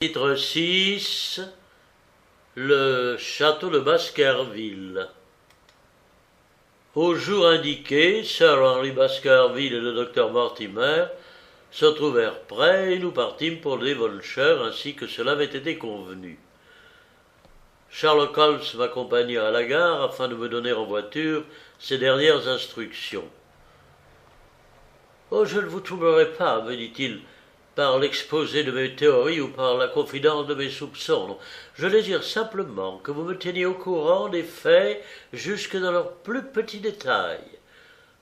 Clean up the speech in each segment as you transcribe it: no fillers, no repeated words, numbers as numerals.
Chapitre 6. Le château de Baskerville. Au jour indiqué, Sir Henry Baskerville et le docteur Mortimer se trouvèrent prêts et nous partîmes pour Devonshire ainsi que cela avait été convenu. Sherlock Holmes m'accompagna à la gare afin de me donner en voiture ses dernières instructions. « Oh, je ne vous troublerai pas, me dit-il, par l'exposé de mes théories ou par la confidence de mes soupçons. Je désire simplement que vous me teniez au courant des faits jusque dans leurs plus petits détails.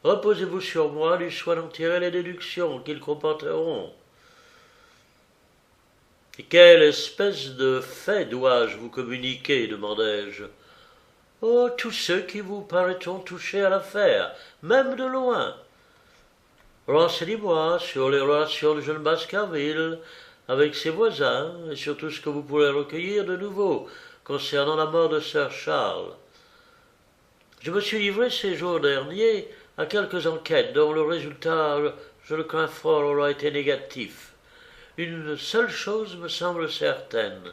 Reposez-vous sur moi du soin d'en tirer les déductions qu'ils comporteront. » « Et quelle espèce de faits dois-je vous communiquer, demandai-je. « Oh, tous ceux qui vous paraîtront toucher à l'affaire, même de loin. Renseignez-moi sur les relations du jeune Baskerville avec ses voisins et sur tout ce que vous pourrez recueillir de nouveau concernant la mort de Sir Charles. Je me suis livré ces jours derniers à quelques enquêtes dont le résultat, je le crains fort, aura été négatif. Une seule chose me semble certaine.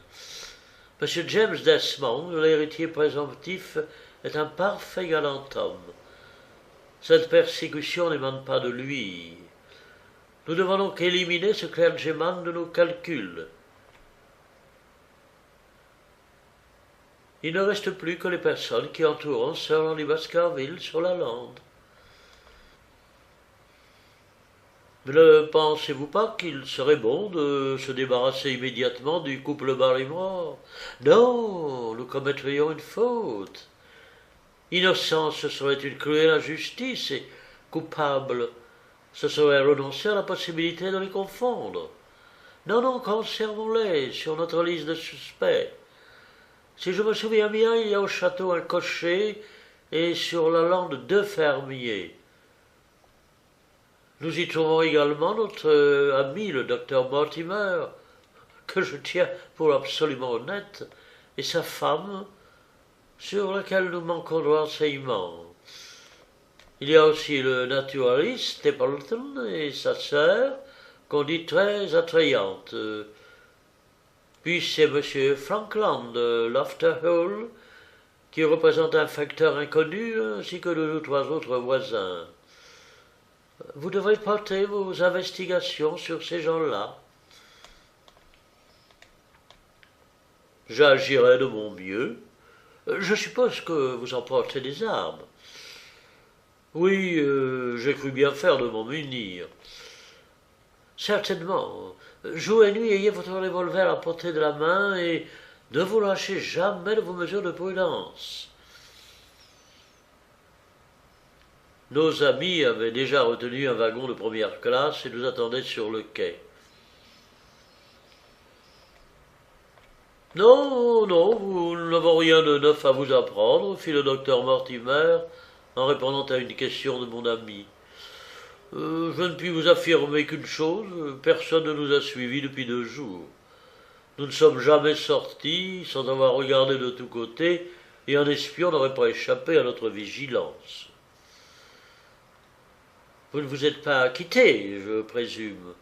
M. James Desmond, l'héritier présomptif, est un parfait galant homme. Cette persécution n'émane pas de lui. Nous devons donc éliminer ce clergyman de nos calculs. Il ne reste plus que les personnes qui entourent Sir Henry Baskerville sur la lande. Mais ne pensez-vous pas qu'il serait bon de se débarrasser immédiatement du couple Barrymore? Non, nous commettrions une faute. Innocent, ce serait une cruelle injustice, et coupable, ce serait renoncer à la possibilité de les confondre. Non, non, conservons-les sur notre liste de suspects. Si je me souviens bien, il y a au château un cocher et sur la lande 2 fermiers. Nous y trouvons également notre ami, le docteur Mortimer, que je tiens pour absolument honnête, et sa femme, sur laquelle nous manquons de renseignements. Il y a aussi le naturaliste Stapleton et sa sœur, qu'on dit très attrayante. Puis c'est M. Frankland de Lofter Hall, qui représente un facteur inconnu, ainsi que 2 ou 3 autres voisins. Vous devrez porter vos investigations sur ces gens-là. J'agirai de mon mieux. Je suppose que vous emportez des armes. Oui, j'ai cru bien faire de m'en munir. Certainement. Jour et nuit, ayez votre revolver à portée de la main et ne vous lâchez jamais de vos mesures de prudence. Nos amis avaient déjà retenu un wagon de première classe et nous attendaient sur le quai. Non, non, nous n'avons rien de neuf à vous apprendre, fit le docteur Mortimer, en répondant à une question de mon ami. Je ne puis vous affirmer qu'une chose, personne ne nous a suivis depuis 2 jours. Nous ne sommes jamais sortis sans avoir regardé de tous côtés, et un espion n'aurait pas échappé à notre vigilance. Vous ne vous êtes pas quitté, je présume.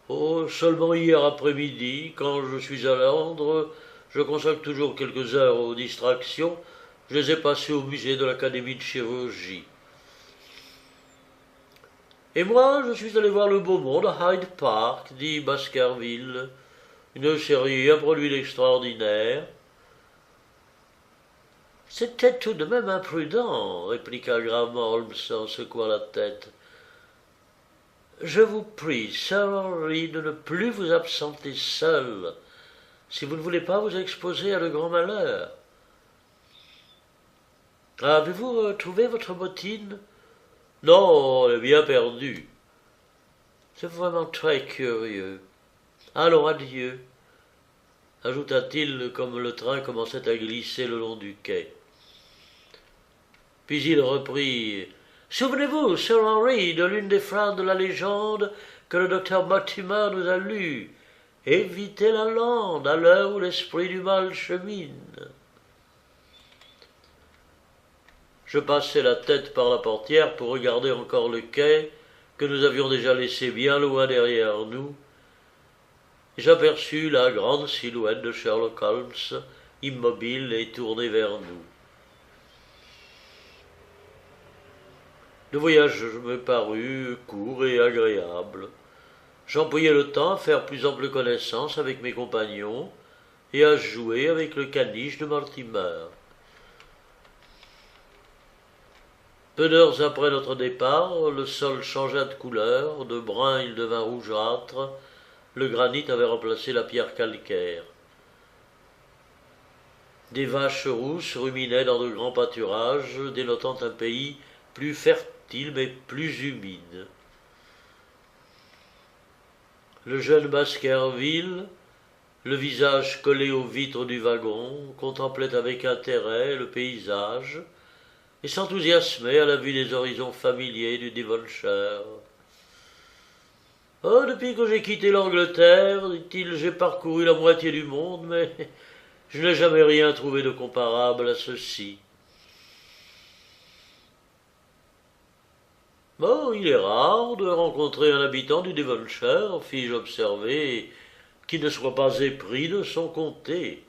Oh, seulement hier après-midi, quand je suis à Londres, je consacre toujours quelques heures aux distractions, je les ai passées au musée de l'Académie de chirurgie. Et moi, je suis allé voir le beau monde à Hyde Park, dit Baskerville. Une série, un produit extraordinaire. C'était tout de même imprudent, répliqua gravement Holmes en secouant la tête. Je vous prie, Sir Henry, de ne plus vous absenter seul, si vous ne voulez pas vous exposer à de grands malheurs. Avez-vous retrouvé votre bottine? Non, elle est bien perdue. C'est vraiment très curieux. Allons, adieu, ajouta-t-il comme le train commençait à glisser le long du quai. Puis il reprit. Souvenez-vous, Sir Henry, de l'une des phrases de la légende que le docteur Mortimer nous a lue. Évitez la lande à l'heure où l'esprit du mal chemine. Je passai la tête par la portière pour regarder encore le quai que nous avions déjà laissé bien loin derrière nous, et j'aperçus la grande silhouette de Sherlock Holmes, immobile et tournée vers nous. Le voyage me parut court et agréable. J'employais le temps à faire plus ample connaissance avec mes compagnons et à jouer avec le caniche de Mortimer. Peu d'heures après notre départ, le sol changea de couleur, de brun il devint rougeâtre, le granit avait remplacé la pierre calcaire. Des vaches rousses ruminaient dans de grands pâturages, dénotant un pays plus fertile mais plus humide. Le jeune Baskerville, le visage collé aux vitres du wagon, contemplait avec intérêt le paysage et s'enthousiasmait à la vue des horizons familiers du Devonshire. « Oh, depuis que j'ai quitté l'Angleterre, dit-il, j'ai parcouru la moitié du monde, mais je n'ai jamais rien trouvé de comparable à ceci. » Bon, il est rare de rencontrer un habitant du Devonshire, fis-je observer, qui ne soit pas épris de son comté.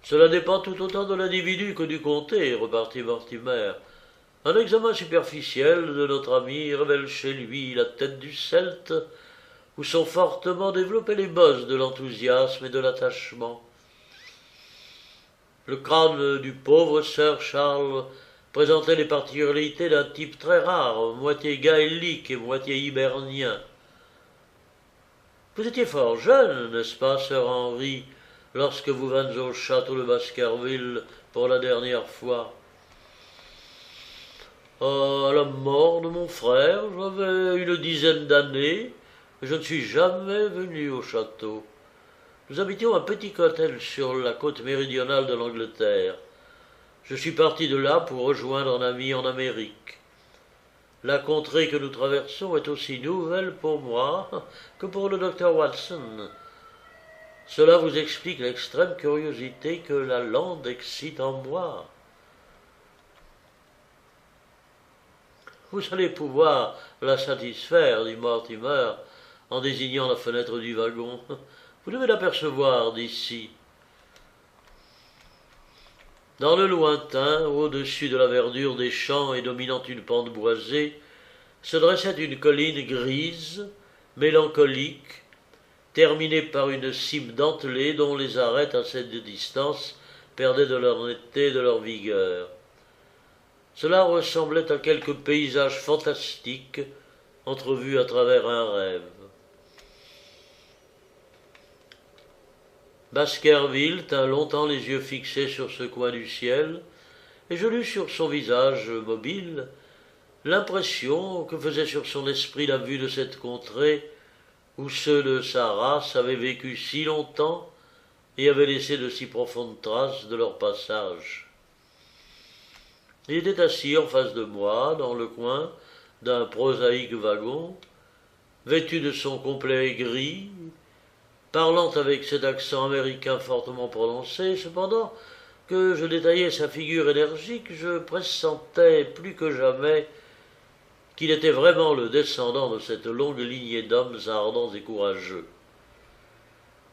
Cela dépend tout autant de l'individu que du comté, repartit Mortimer. Un examen superficiel de notre ami révèle chez lui la tête du Celte, où sont fortement développées les bosses de l'enthousiasme et de l'attachement. Le crâne du pauvre Sir Charles présentait les particularités d'un type très rare, moitié gaélique et moitié hibernien. Vous étiez fort jeune, n'est-ce pas, Sir Henry, lorsque vous vîntes au château de Baskerville pour la dernière fois? À la mort de mon frère, j'avais une dizaine d'années, et je ne suis jamais venu au château. Nous habitions un petit hôtel sur la côte méridionale de l'Angleterre. Je suis parti de là pour rejoindre un ami en Amérique. La contrée que nous traversons est aussi nouvelle pour moi que pour le docteur Watson. Cela vous explique l'extrême curiosité que la lande excite en moi. Vous allez pouvoir la satisfaire, dit Mortimer, en désignant la fenêtre du wagon. Vous devez l'apercevoir d'ici. Dans le lointain, au-dessus de la verdure des champs et dominant une pente boisée, se dressait une colline grise, mélancolique, terminée par une cime dentelée dont les arêtes à cette distance perdaient de leur netteté et de leur vigueur. Cela ressemblait à quelque paysage fantastique entrevu à travers un rêve. Baskerville tint longtemps les yeux fixés sur ce coin du ciel, et je lus sur son visage mobile l'impression que faisait sur son esprit la vue de cette contrée où ceux de sa race avaient vécu si longtemps et avaient laissé de si profondes traces de leur passage. Il était assis en face de moi, dans le coin d'un prosaïque wagon, vêtu de son complet gris, parlant avec cet accent américain fortement prononcé. Cependant que je détaillais sa figure énergique, je pressentais plus que jamais qu'il était vraiment le descendant de cette longue lignée d'hommes ardents et courageux.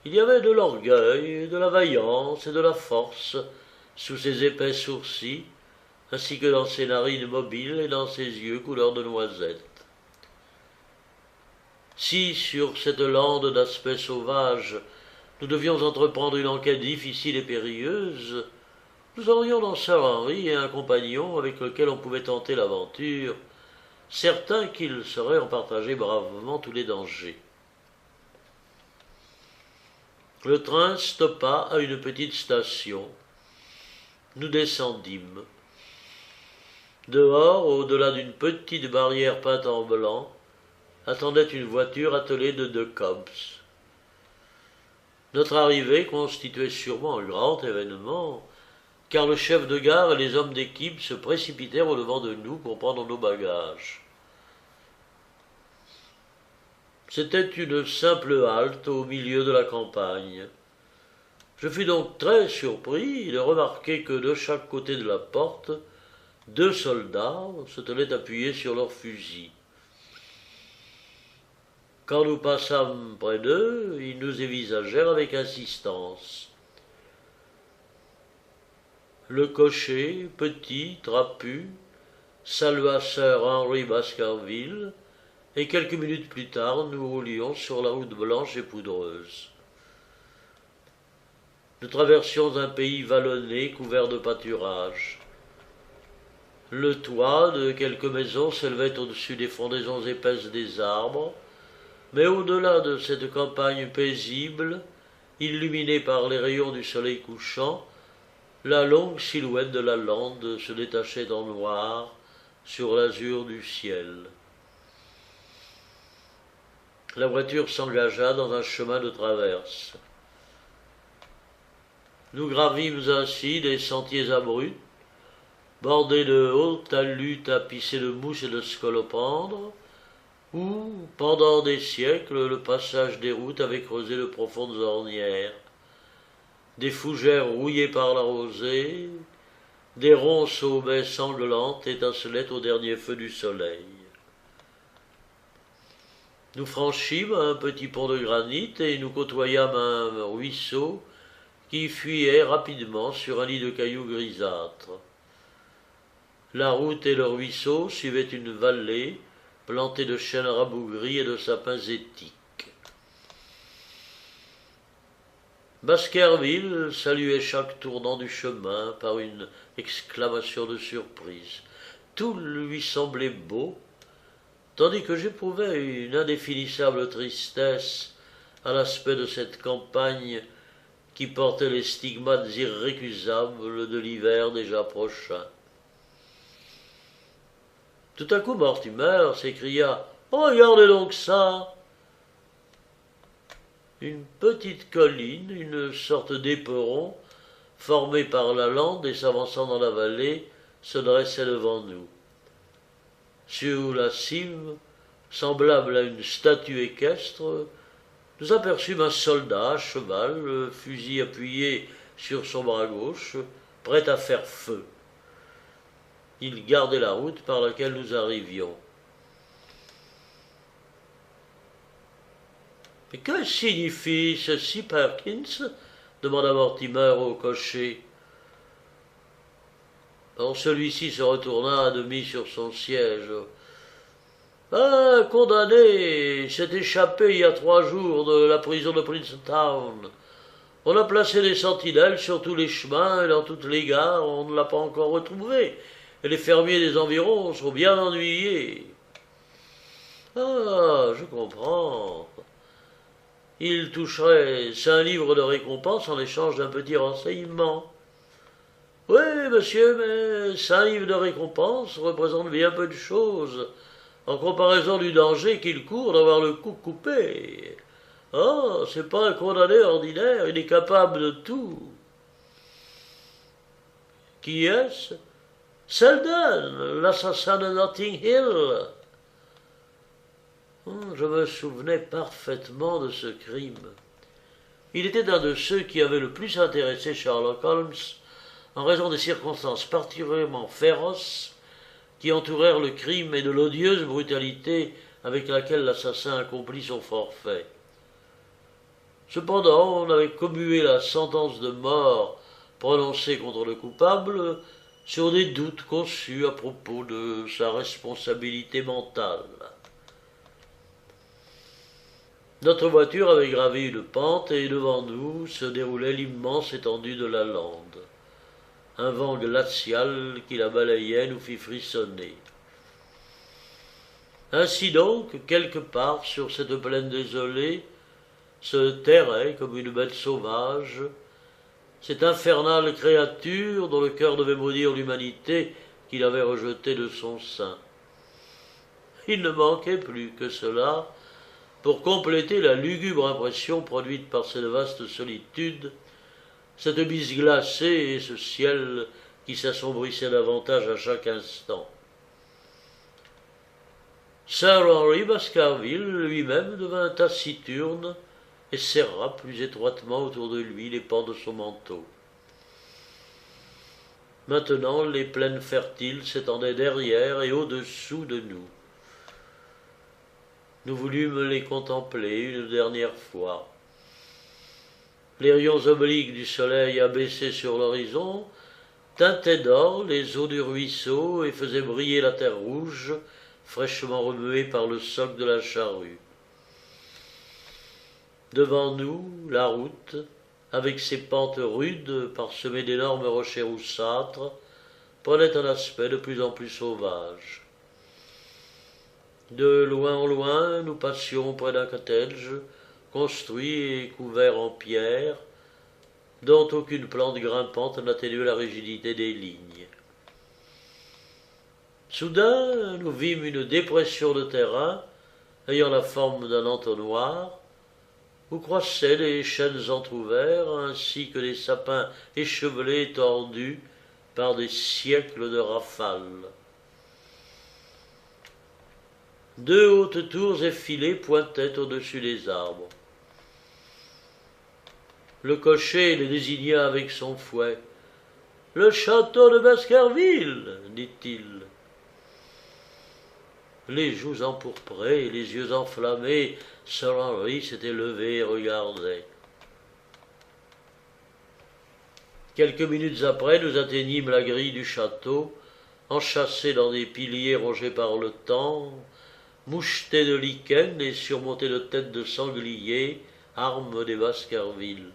Il y avait de l'orgueil, de la vaillance et de la force sous ses épais sourcils, ainsi que dans ses narines mobiles et dans ses yeux couleur de noisette. Si, sur cette lande d'aspect sauvage, nous devions entreprendre une enquête difficile et périlleuse, nous aurions dans Sir Henry un compagnon avec lequel on pouvait tenter l'aventure, certain qu'il saurait en partager bravement tous les dangers. Le train stoppa à une petite station. Nous descendîmes. Dehors, au-delà d'une petite barrière peinte en blanc, attendait une voiture attelée de 2 Cobbs. Notre arrivée constituait sûrement un grand événement, car le chef de gare et les hommes d'équipe se précipitèrent au-devant de nous pour prendre nos bagages. C'était une simple halte au milieu de la campagne. Je fus donc très surpris de remarquer que de chaque côté de la porte, 2 soldats se tenaient appuyés sur leurs fusils. Quand nous passâmes près d'eux, ils nous envisagèrent avec insistance. Le cocher, petit, trapu, salua Sir Henry Baskerville, et quelques minutes plus tard, nous roulions sur la route blanche et poudreuse. Nous traversions un pays vallonné couvert de pâturages. Le toit de quelques maisons s'élevait au-dessus des frondaisons épaisses des arbres, mais au-delà de cette campagne paisible, illuminée par les rayons du soleil couchant, la longue silhouette de la lande se détachait en noir sur l'azur du ciel. La voiture s'engagea dans un chemin de traverse. Nous gravîmes ainsi des sentiers abrupts, bordés de hauts talus tapissés de mouches et de scolopendres, où, pendant des siècles, le passage des routes avait creusé de profondes ornières. Des fougères rouillées par la rosée, des ronces aux baies sanglantes étincelaient au dernier feu du soleil. Nous franchîmes un petit pont de granit et nous côtoyâmes un ruisseau qui fuyait rapidement sur un lit de cailloux grisâtres. La route et le ruisseau suivaient une vallée plantée de chênes rabougris et de sapins étiques. Baskerville saluait chaque tournant du chemin par une exclamation de surprise. Tout lui semblait beau, tandis que j'éprouvais une indéfinissable tristesse à l'aspect de cette campagne qui portait les stigmates irrécusables de l'hiver déjà prochain. Tout à coup, Mortimer s'écria « Regardez donc ça !» Une petite colline, une sorte d'éperon, formée par la lande et s'avançant dans la vallée, se dressait devant nous. Sur la cime, semblable à une statue équestre, nous aperçûmes un soldat à cheval, le fusil appuyé sur son bras gauche, prêt à faire feu. Il gardait la route par laquelle nous arrivions. « Mais que signifie ceci, Perkins ?» demanda Mortimer au cocher. Alors celui-ci se retourna à demi sur son siège. « Un condamné s'est échappé il y a 3 jours de la prison de Princeton. On a placé des sentinelles sur tous les chemins et dans toutes les gares, on ne l'a pas encore retrouvé. Et les fermiers des environs sont bien ennuyés. »« Ah, je comprends. Il toucherait 5 livres de récompense en échange d'un petit renseignement. »« Oui, monsieur, mais 5 livres de récompense représentent bien peu de choses en comparaison du danger qu'il court d'avoir le cou coupé. Oh, c'est pas un condamné ordinaire, il est capable de tout. »« Qui est-ce ? » ?»« Selden, l'assassin de Notting Hill. » Je me souvenais parfaitement de ce crime. Il était un de ceux qui avaient le plus intéressé Sherlock Holmes en raison des circonstances particulièrement féroces qui entourèrent le crime et de l'odieuse brutalité avec laquelle l'assassin accomplit son forfait. Cependant, on avait commué la sentence de mort prononcée contre le coupable sur des doutes conçus à propos de sa responsabilité mentale. Notre voiture avait gravi une pente et devant nous se déroulait l'immense étendue de la lande. Un vent glacial qui la balayait nous fit frissonner. Ainsi donc, quelque part sur cette plaine désolée, se terrait comme une bête sauvage cette infernale créature dont le cœur devait maudire l'humanité qu'il avait rejetée de son sein. Il ne manquait plus que cela pour compléter la lugubre impression produite par cette vaste solitude, cette bise glacée et ce ciel qui s'assombrissait davantage à chaque instant. Sir Henry Baskerville lui-même devint taciturne et serra plus étroitement autour de lui les pans de son manteau. Maintenant, les plaines fertiles s'étendaient derrière et au-dessous de nous. Nous voulûmes les contempler une dernière fois. Les rayons obliques du soleil abaissés sur l'horizon teintaient d'or les eaux du ruisseau et faisaient briller la terre rouge, fraîchement remuée par le soc de la charrue. Devant nous, la route, avec ses pentes rudes parsemées d'énormes rochers roussâtres, prenait un aspect de plus en plus sauvage. De loin en loin, nous passions près d'un cottage, construit et couvert en pierre, dont aucune plante grimpante n'atténuait la rigidité des lignes. Soudain, nous vîmes une dépression de terrain ayant la forme d'un entonnoir, où croissaient des chênes entr'ouverts ainsi que des sapins échevelés tordus par des siècles de rafales. Deux hautes tours effilées pointaient au-dessus des arbres. Le cocher les désigna avec son fouet. « Le château de Baskerville » dit-il. Les joues empourprées, les yeux enflammés, Sir Henry s'était levé et regardait. Quelques minutes après, nous atteignîmes la grille du château, enchâssée dans des piliers rongés par le temps, mouchetés de lichens et surmontés de têtes de sangliers, armes des Baskerville.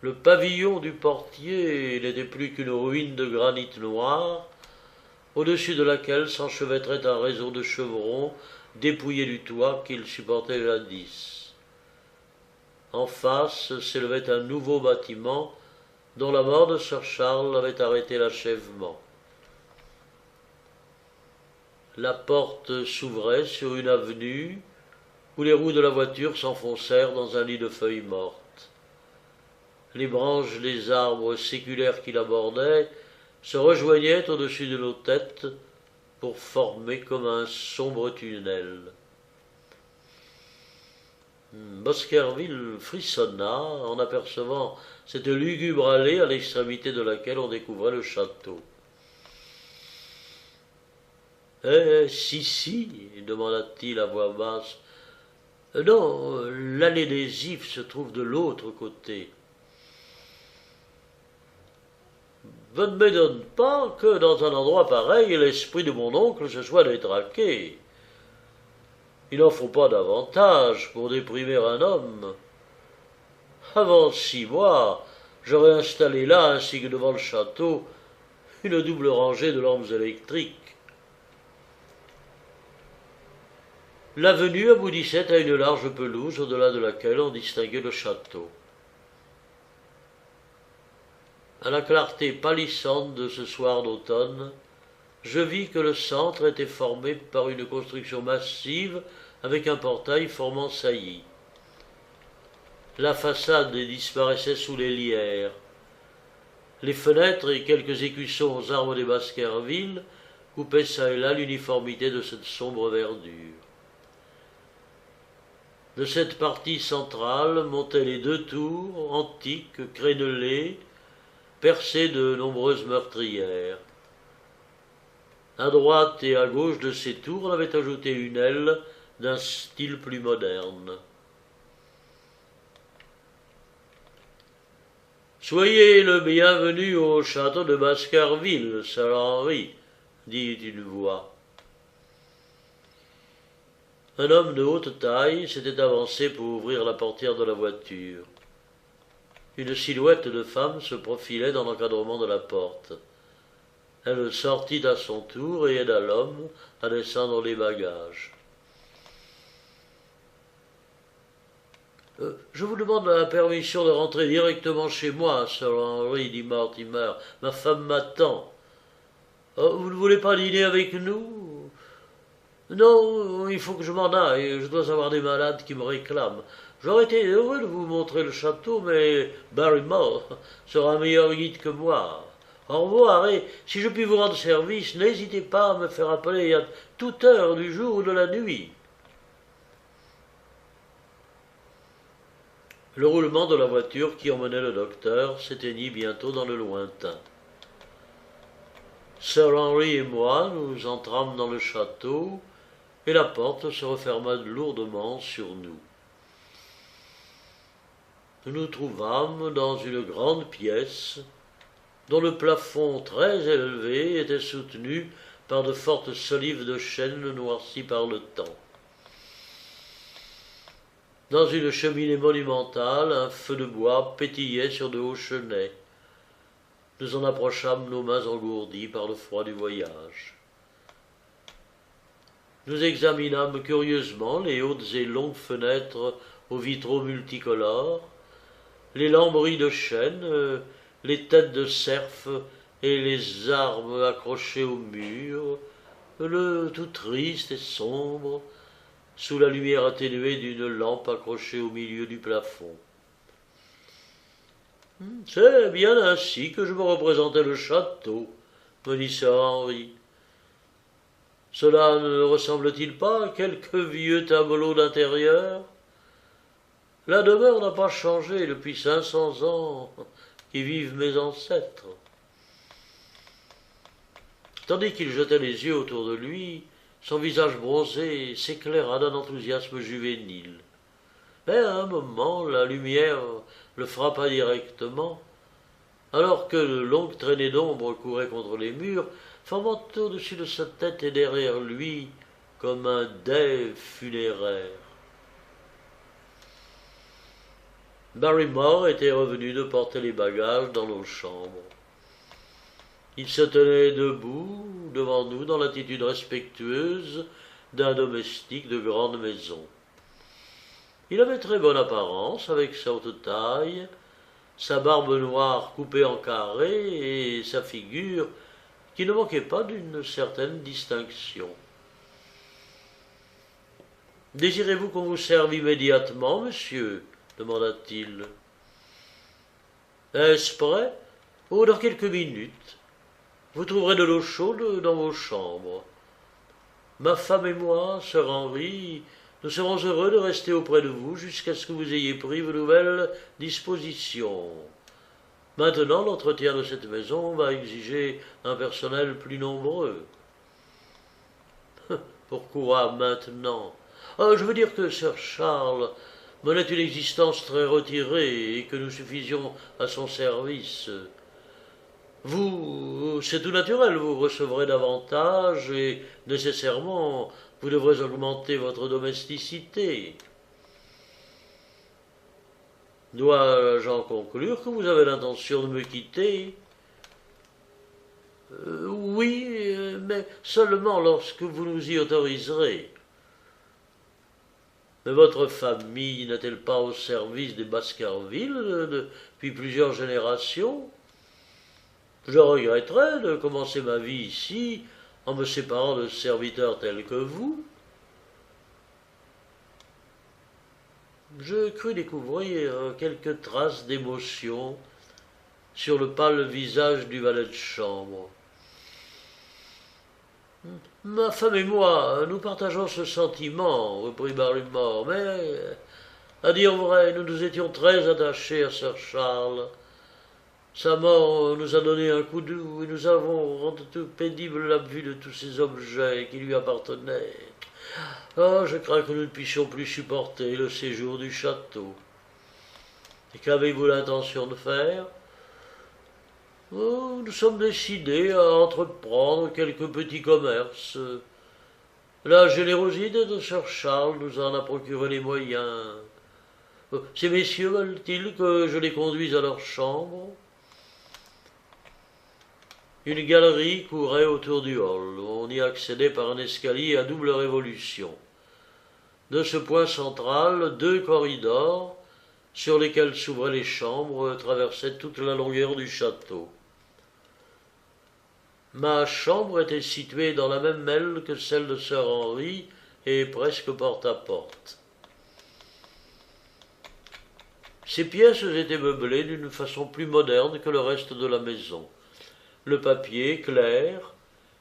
Le pavillon du portier n'était plus qu'une ruine de granit noir, au-dessus de laquelle s'enchevêtrait un réseau de chevrons dépouillés du toit qu'il supportait jadis. En face s'élevait un nouveau bâtiment dont la mort de Sir Charles avait arrêté l'achèvement. La porte s'ouvrait sur une avenue où les roues de la voiture s'enfoncèrent dans un lit de feuilles mortes. Les branches des arbres séculaires qui l'abordaient se rejoignaient au-dessus de nos têtes pour former comme un sombre tunnel. Baskerville frissonna en apercevant cette lugubre allée à l'extrémité de laquelle on découvrait le château. « Si, demanda-t-il à voix basse. « Non, l'allée des Ifs se trouve de l'autre côté. » Je ne m'étonne pas que dans un endroit pareil, l'esprit de mon oncle se soit détraqué. Il n'en faut pas davantage pour déprimer un homme. Avant 6 mois, j'aurais installé là, ainsi que devant le château, une double rangée de lampes électriques. L'avenue aboutissait à une large pelouse au-delà de laquelle on distinguait le château. À la clarté pâlissante de ce soir d'automne, je vis que le centre était formé par une construction massive avec un portail formant saillie. La façade disparaissait sous les lierres. Les fenêtres et quelques écussons aux arbres des Baskerville coupaient çà et là l'uniformité de cette sombre verdure. De cette partie centrale montaient les 2 tours, antiques, crénelées, percées de nombreuses meurtrières. À droite et à gauche de ces tours, on avait ajouté une aile d'un style plus moderne. « Soyez le bienvenu au château de Baskerville, Sir Henry, » dit une voix. Un homme de haute taille s'était avancé pour ouvrir la portière de la voiture. Une silhouette de femme se profilait dans l'encadrement de la porte. Elle sortit à son tour et aida l'homme à descendre les bagages. Je vous demande la permission de rentrer directement chez moi, Sir Henry, dit Mortimer. Ma femme m'attend. Vous ne voulez pas dîner avec nous? Non, il faut que je m'en aille. Je dois avoir des malades qui me réclament. J'aurais été heureux de vous montrer le château, mais Barrymore sera un meilleur guide que moi. Au revoir, et si je puis vous rendre service, n'hésitez pas à me faire appeler à toute heure du jour ou de la nuit. Le roulement de la voiture qui emmenait le docteur s'éteignit bientôt dans le lointain. Sir Henry et moi nous entrâmes dans le château et la porte se referma lourdement sur nous. Nous nous trouvâmes dans une grande pièce dont le plafond très élevé était soutenu par de fortes solives de chêne noircies par le temps. Dans une cheminée monumentale, un feu de bois pétillait sur de hauts chenets. Nous en approchâmes nos mains engourdies par le froid du voyage. Nous examinâmes curieusement les hautes et longues fenêtres aux vitraux multicolores, les lambris de chêne, les têtes de cerf et les armes accrochées au mur, le tout triste et sombre, sous la lumière atténuée d'une lampe accrochée au milieu du plafond. « C'est bien ainsi que je me représentais le château, » me dit Sir Henry. « Cela ne ressemble-t-il pas à quelque vieux tableau d'intérieur ? La demeure n'a pas changé depuis 500 ans qu'y vivent mes ancêtres. » Tandis qu'il jetait les yeux autour de lui, son visage bronzé s'éclaira d'un enthousiasme juvénile. Mais à un moment, la lumière le frappa directement, alors que de longues traînées d'ombre couraient contre les murs, formant au-dessus de sa tête et derrière lui comme un dais funéraire. Barrymore était revenu de porter les bagages dans nos chambres. Il se tenait debout devant nous dans l'attitude respectueuse d'un domestique de grande maison. Il avait très bonne apparence, avec sa haute taille, sa barbe noire coupée en carré et sa figure qui ne manquait pas d'une certaine distinction. « Désirez-vous qu'on vous serve immédiatement, monsieur ?» demanda-t-il. « Est-ce prêt ? Oh, dans quelques minutes. Vous trouverez de l'eau chaude dans vos chambres. Ma femme et moi, Sir Henry, nous serons heureux de rester auprès de vous jusqu'à ce que vous ayez pris vos nouvelles dispositions. Maintenant, l'entretien de cette maison va exiger un personnel plus nombreux. » « Pourquoi maintenant ? Je veux dire que Sir Charles menait une existence très retirée et que nous suffisions à son service. Vous, c'est tout naturel, vous recevrez davantage et, nécessairement, vous devrez augmenter votre domesticité. Dois-je en conclure que vous avez l'intention de me quitter ? Oui, mais seulement lorsque vous nous y autoriserez. Mais votre famille n'est-elle pas au service des Baskerville depuis plusieurs générations ? Je regretterais de commencer ma vie ici en me séparant de serviteurs tels que vous. Je crus découvrir quelques traces d'émotion sur le pâle visage du valet de chambre. « Ma femme et moi, nous partageons ce sentiment, reprit Barrymore, mais, à dire vrai, nous nous étions très attachés à Sir Charles. Sa mort nous a donné un coup doux et nous avons rendu pénible la vue de tous ces objets qui lui appartenaient. Je crains que nous ne puissions plus supporter le séjour du château. Et qu'avez-vous l'intention de faire ? Nous sommes décidés à entreprendre quelques petits commerces. La générosité de Sir Charles nous en a procuré les moyens. Ces messieurs veulent-ils que je les conduise à leur chambre ? Une galerie courait autour du hall. On y accédait par un escalier à double révolution. De ce point central, 2 corridors, sur lesquels s'ouvraient les chambres, traversaient toute la longueur du château. Ma chambre était située dans la même aile que celle de Sir Henry et presque porte à porte. Ces pièces étaient meublées d'une façon plus moderne que le reste de la maison. Le papier clair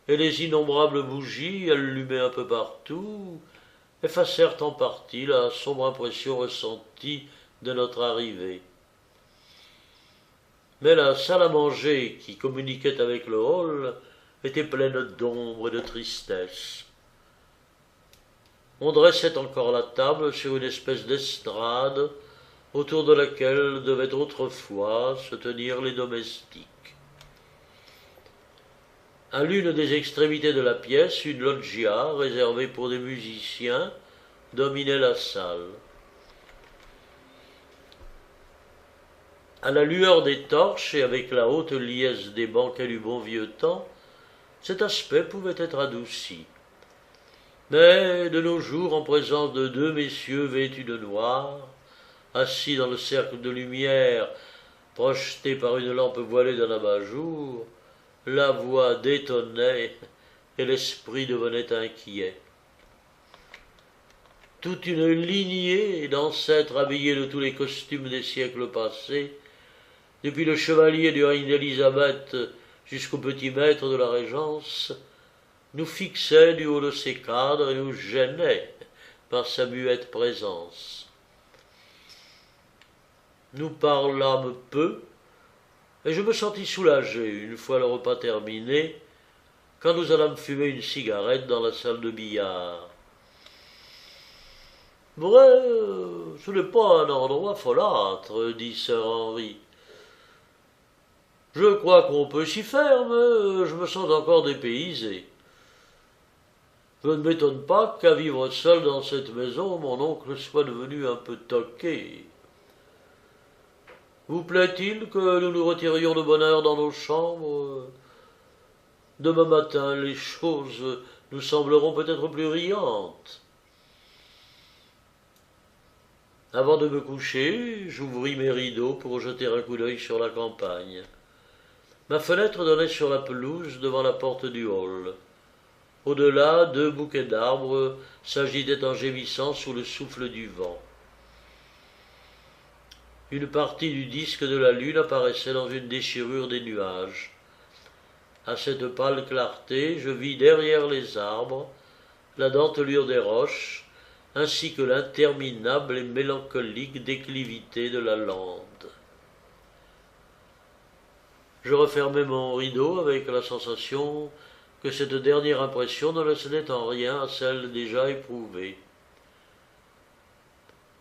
et les innombrables bougies allumées un peu partout effacèrent en partie la sombre impression ressentie de notre arrivée. Mais la salle à manger qui communiquait avec le hall était pleine d'ombre et de tristesse. On dressait encore la table sur une espèce d'estrade autour de laquelle devaient autrefois se tenir les domestiques. À l'une des extrémités de la pièce, une loggia réservée pour des musiciens dominait la salle. À la lueur des torches et avec la haute liesse des banquets du bon vieux temps, cet aspect pouvait être adouci. Mais de nos jours, en présence de deux messieurs vêtus de noir, assis dans le cercle de lumière projeté par une lampe voilée d'un abat-jour, la voix détonnait et l'esprit devenait inquiet. Toute une lignée d'ancêtres habillés de tous les costumes des siècles passés, depuis le chevalier du règne d'Élisabeth jusqu'au petit maître de la Régence, nous fixait du haut de ses cadres et nous gênait par sa muette présence. Nous parlâmes peu, et je me sentis soulagé, une fois le repas terminé, quand nous allâmes fumer une cigarette dans la salle de billard. « Vrai, ce n'est pas un endroit folâtre, dit Sir Henry. Je crois qu'on peut s'y faire, mais je me sens encore dépaysé. Je ne m'étonne pas qu'à vivre seul dans cette maison, mon oncle soit devenu un peu toqué. Vous plaît-il que nous nous retirions de bonne heure dans nos chambres? Demain matin, les choses nous sembleront peut-être plus riantes. » Avant de me coucher, j'ouvris mes rideaux pour jeter un coup d'œil sur la campagne. Ma fenêtre donnait sur la pelouse devant la porte du hall. Au-delà, deux bouquets d'arbres s'agitaient en gémissant sous le souffle du vent. Une partie du disque de la lune apparaissait dans une déchirure des nuages. À cette pâle clarté, je vis derrière les arbres la dentelure des roches, ainsi que l'interminable et mélancolique déclivité de la lande. Je refermai mon rideau avec la sensation que cette dernière impression ne laissait en rien à celle déjà éprouvée.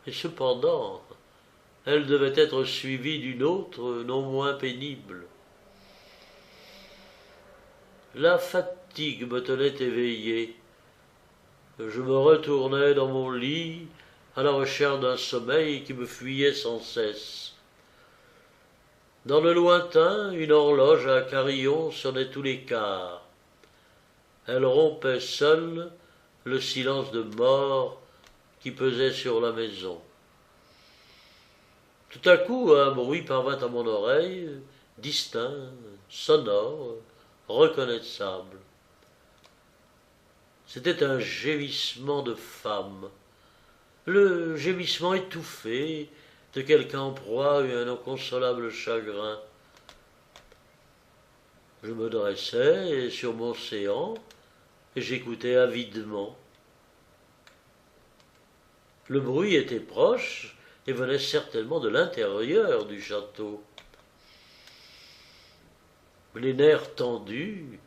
Et cependant, elle devait être suivie d'une autre, non moins pénible. La fatigue me tenait éveillé. Je me retournais dans mon lit à la recherche d'un sommeil qui me fuyait sans cesse. Dans le lointain, une horloge à carillon sonnait tous les quarts. Elle rompait seule le silence de mort qui pesait sur la maison. Tout à coup, un bruit parvint à mon oreille, distinct, sonore, reconnaissable. C'était un gémissement de femme, le gémissement étouffé de quelqu'un en proie à un inconsolable chagrin. Je me dressai sur mon séant et j'écoutais avidement. Le bruit était proche et venait certainement de l'intérieur du château. Les nerfs tendus,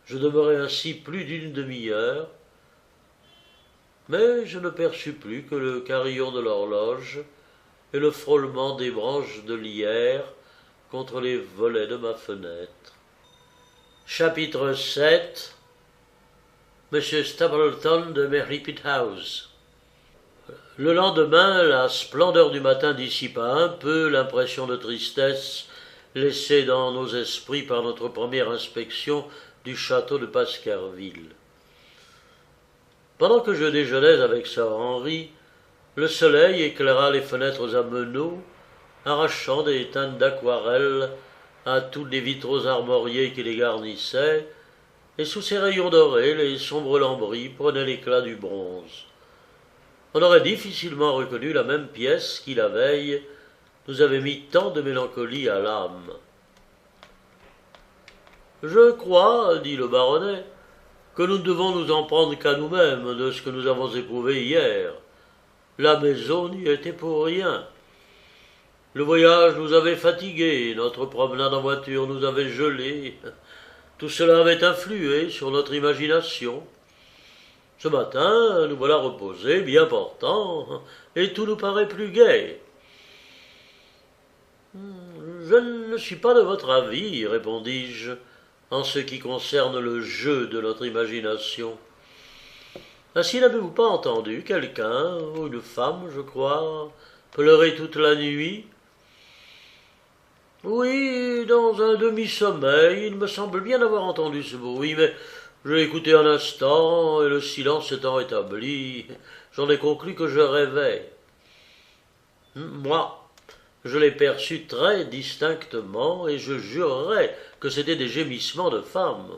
je demeurai ainsi plus d'une demi-heure, mais je ne perçus plus que le carillon de l'horloge et le frôlement des branches de lierre contre les volets de ma fenêtre. Chapitre 7. Monsieur Stapleton de Merripit House. Le lendemain, la splendeur du matin dissipa un peu l'impression de tristesse laissée dans nos esprits par notre première inspection du château de Baskerville. Pendant que je déjeunais avec Sir Henry, le soleil éclaira les fenêtres à meneaux, arrachant des teintes d'aquarelle à tous les vitraux armoriés qui les garnissaient, et sous ces rayons dorés, les sombres lambris prenaient l'éclat du bronze. On aurait difficilement reconnu la même pièce qui, la veille, nous avait mis tant de mélancolie à l'âme. « Je crois, dit le baronnet, que nous ne devons nous en prendre qu'à nous-mêmes de ce que nous avons éprouvé hier. La maison n'y était pour rien. Le voyage nous avait fatigués, notre promenade en voiture nous avait gelés. Tout cela avait influé sur notre imagination. Ce matin, nous voilà reposés, bien portants, et tout nous paraît plus gai. Je ne suis pas de votre avis, répondis-je, en ce qui concerne le jeu de notre imagination. Ainsi n'avez-vous pas entendu quelqu'un, ou une femme, je crois, pleurer toute la nuit? Oui, dans un demi-sommeil, il me semble bien avoir entendu ce bruit, mais j'ai écouté un instant, et le silence s'étant rétabli, j'en ai conclu que je rêvais. Moi, je l'ai perçu très distinctement, et je jurerais que c'étaient des gémissements de femme.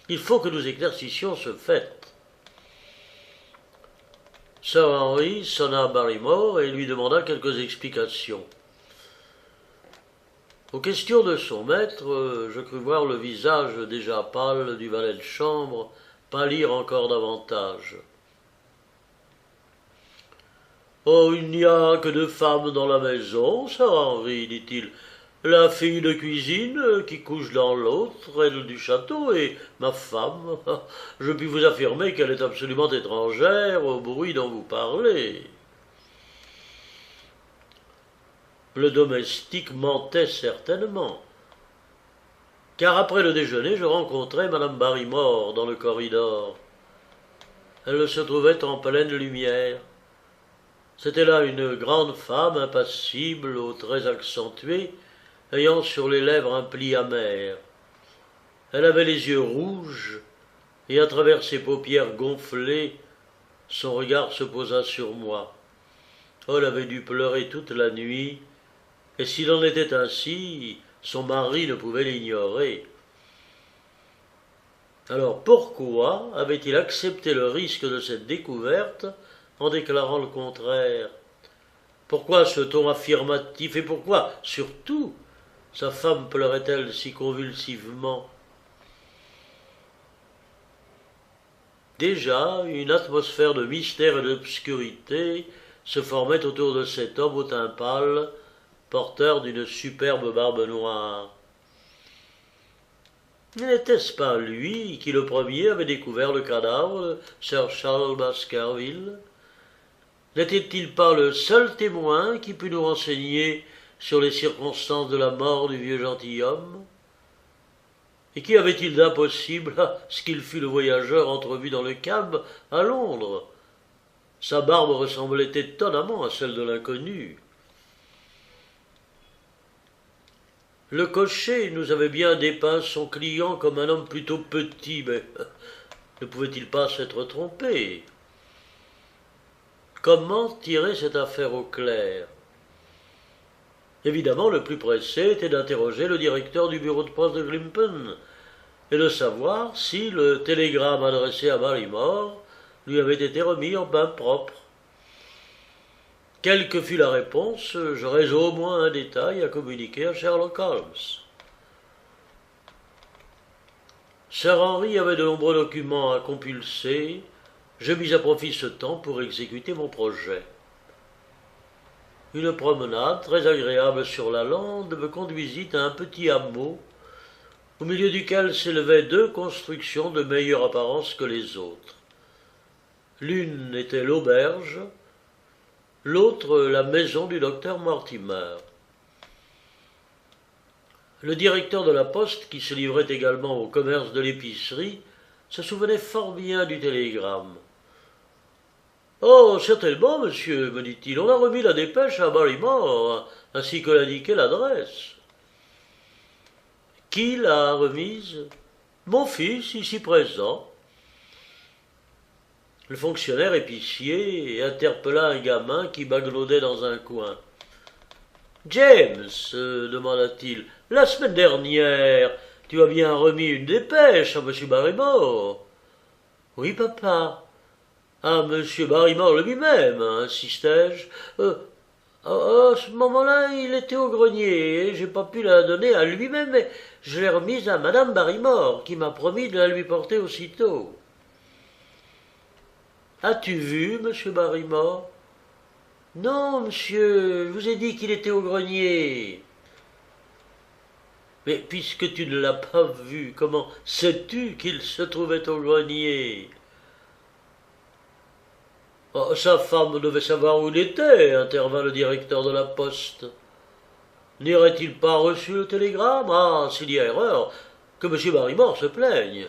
Il faut que nous éclaircissions ce fait. Sir Henry sonna Barrymore et lui demanda quelques explications. Aux questions de son maître, je crus voir le visage déjà pâle du valet de chambre pâlir encore davantage. « Oh, il n'y a que 2 femmes dans la maison, Sir Henry, dit-il. La fille de cuisine qui couche dans l'autre aile du château et ma femme. Je puis vous affirmer qu'elle est absolument étrangère au bruit dont vous parlez. » Le domestique mentait certainement, car après le déjeuner, je rencontrai madame Barrymore dans le corridor. Elle se trouvait en pleine lumière. C'était là une grande femme impassible, aux traits accentués, ayant sur les lèvres un pli amer. Elle avait les yeux rouges, et à travers ses paupières gonflées, son regard se posa sur moi. Oh, elle avait dû pleurer toute la nuit, et s'il en était ainsi, son mari ne pouvait l'ignorer. Alors pourquoi avait-il accepté le risque de cette découverte en déclarant le contraire? Pourquoi ce ton affirmatif, et pourquoi, surtout, sa femme pleurait-elle si convulsivement? Déjà, une atmosphère de mystère et d'obscurité se formait autour de cet homme au teint pâle, porteur d'une superbe barbe noire. N'était-ce pas lui qui le premier avait découvert le cadavre de Sir Charles Baskerville? N'était-il pas le seul témoin qui put nous renseigner sur les circonstances de la mort du vieux gentilhomme? Et qu'y avait-il d'impossible à ce qu'il fût le voyageur entrevu dans le cab à Londres? Sa barbe ressemblait étonnamment à celle de l'inconnu. Le cocher nous avait bien dépeint son client comme un homme plutôt petit, mais ne pouvait-il pas s'être trompé? Comment tirer cette affaire au clair? Évidemment, le plus pressé était d'interroger le directeur du bureau de poste de Grimpen et de savoir si le télégramme adressé à Barrymore lui avait été remis en main propre. Quelle que fût la réponse, j'aurais au moins un détail à communiquer à Sherlock Holmes. Sir Henry avait de nombreux documents à compulser. Je mis à profit ce temps pour exécuter mon projet. Une promenade très agréable sur la lande me conduisit à un petit hameau, au milieu duquel s'élevaient 2 constructions de meilleure apparence que les autres. L'une était l'auberge, l'autre la maison du docteur Mortimer. Le directeur de la poste, qui se livrait également au commerce de l'épicerie, se souvenait fort bien du télégramme. « Oh, certainement, monsieur, me dit-il, on a remis la dépêche à Barrymore, ainsi que l'indiquait l'adresse. »« Qui l'a remise ?»« Mon fils, ici présent. » Le fonctionnaire épicier interpella un gamin qui bagnaudait dans un coin. « James, demanda-t-il, la semaine dernière, tu as bien remis une dépêche à M. Barrymore ?»« Oui, papa. »« À M. Barrymore lui-même, insistai-je. À ce moment-là, il était au grenier, et j'ai pas pu la donner à lui-même, mais je l'ai remise à Madame Barrymore, qui m'a promis de la lui porter aussitôt. »« As-tu vu, M. Barrymore ?»« Non, monsieur, je vous ai dit qu'il était au grenier. »« Mais puisque tu ne l'as pas vu, comment sais-tu qu'il se trouvait au grenier ?» Oh, sa femme devait savoir où il était, intervint le directeur de la poste. N'aurait-il pas reçu le télégramme? Ah, s'il y a erreur, que M. Barrymore se plaigne.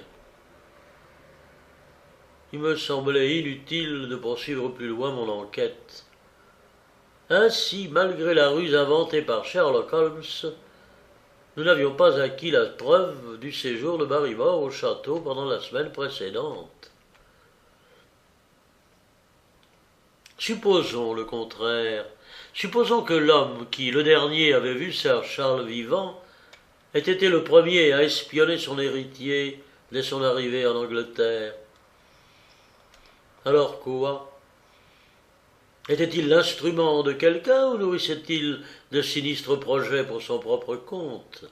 Il me semblait inutile de poursuivre plus loin mon enquête. Ainsi, malgré la ruse inventée par Sherlock Holmes, nous n'avions pas acquis la preuve du séjour de Barrymore au château pendant la semaine précédente. Supposons le contraire. Supposons que l'homme qui, le dernier, avait vu Sir Charles vivant, ait été le premier à espionner son héritier dès son arrivée en Angleterre. Alors quoi? Était-il l'instrument de quelqu'un ou nourrissait-il de sinistres projets pour son propre compte?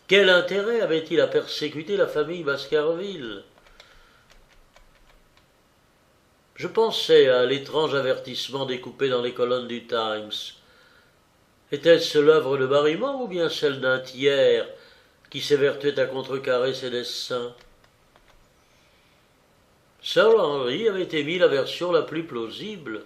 Quel intérêt avait-il à persécuter la famille Baskerville? Je pensais à l'étrange avertissement découpé dans les colonnes du Times. Était-ce l'œuvre de Barrymore ou bien celle d'un tiers qui s'évertuait à contrecarrer ses desseins? Sir Henry avait émis la version la plus plausible.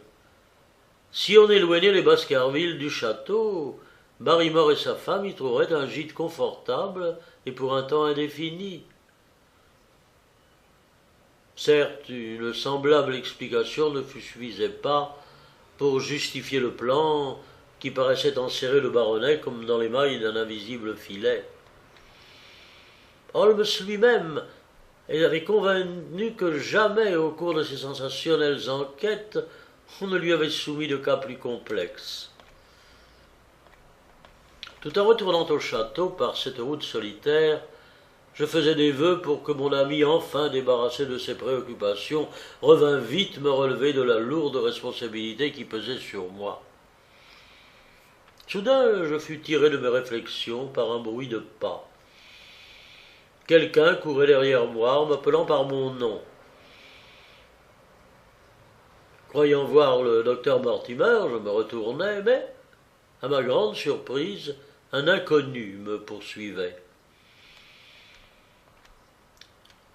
Si on éloignait les Baskerville du château, Barrymore et sa femme y trouveraient un gîte confortable et pour un temps indéfini. Certes, une semblable explication ne suffisait pas pour justifier le plan qui paraissait enserrer le baronnet comme dans les mailles d'un invisible filet. Holmes lui-même avait convenu que jamais, au cours de ses sensationnelles enquêtes, on ne lui avait soumis de cas plus complexes. Tout en retournant au château par cette route solitaire, je faisais des vœux pour que mon ami, enfin débarrassé de ses préoccupations, revînt vite me relever de la lourde responsabilité qui pesait sur moi. Soudain, je fus tiré de mes réflexions par un bruit de pas. Quelqu'un courait derrière moi en m'appelant par mon nom. Croyant voir le docteur Mortimer, je me retournai, mais, à ma grande surprise, un inconnu me poursuivait.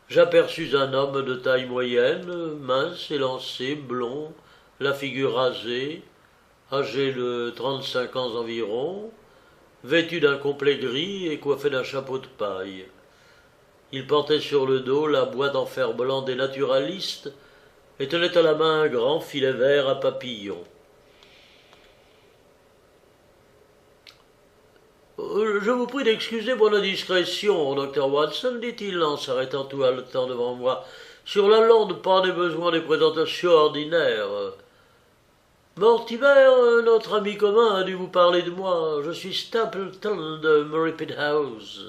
J'aperçus un homme de taille moyenne, mince, élancé, blond, la figure rasée, âgé de 35 ans environ, vêtu d'un complet gris et coiffé d'un chapeau de paille. Il portait sur le dos la boîte en fer blanc des naturalistes et tenait à la main un grand filet vert à papillons. Je vous prie d'excuser mon indiscrétion, docteur Watson, dit-il en s'arrêtant tout haletant devant moi. Sur la lande, pas des besoins des présentations ordinaires. Mortimer, notre ami commun, a dû vous parler de moi. Je suis Stapleton de Merripit House.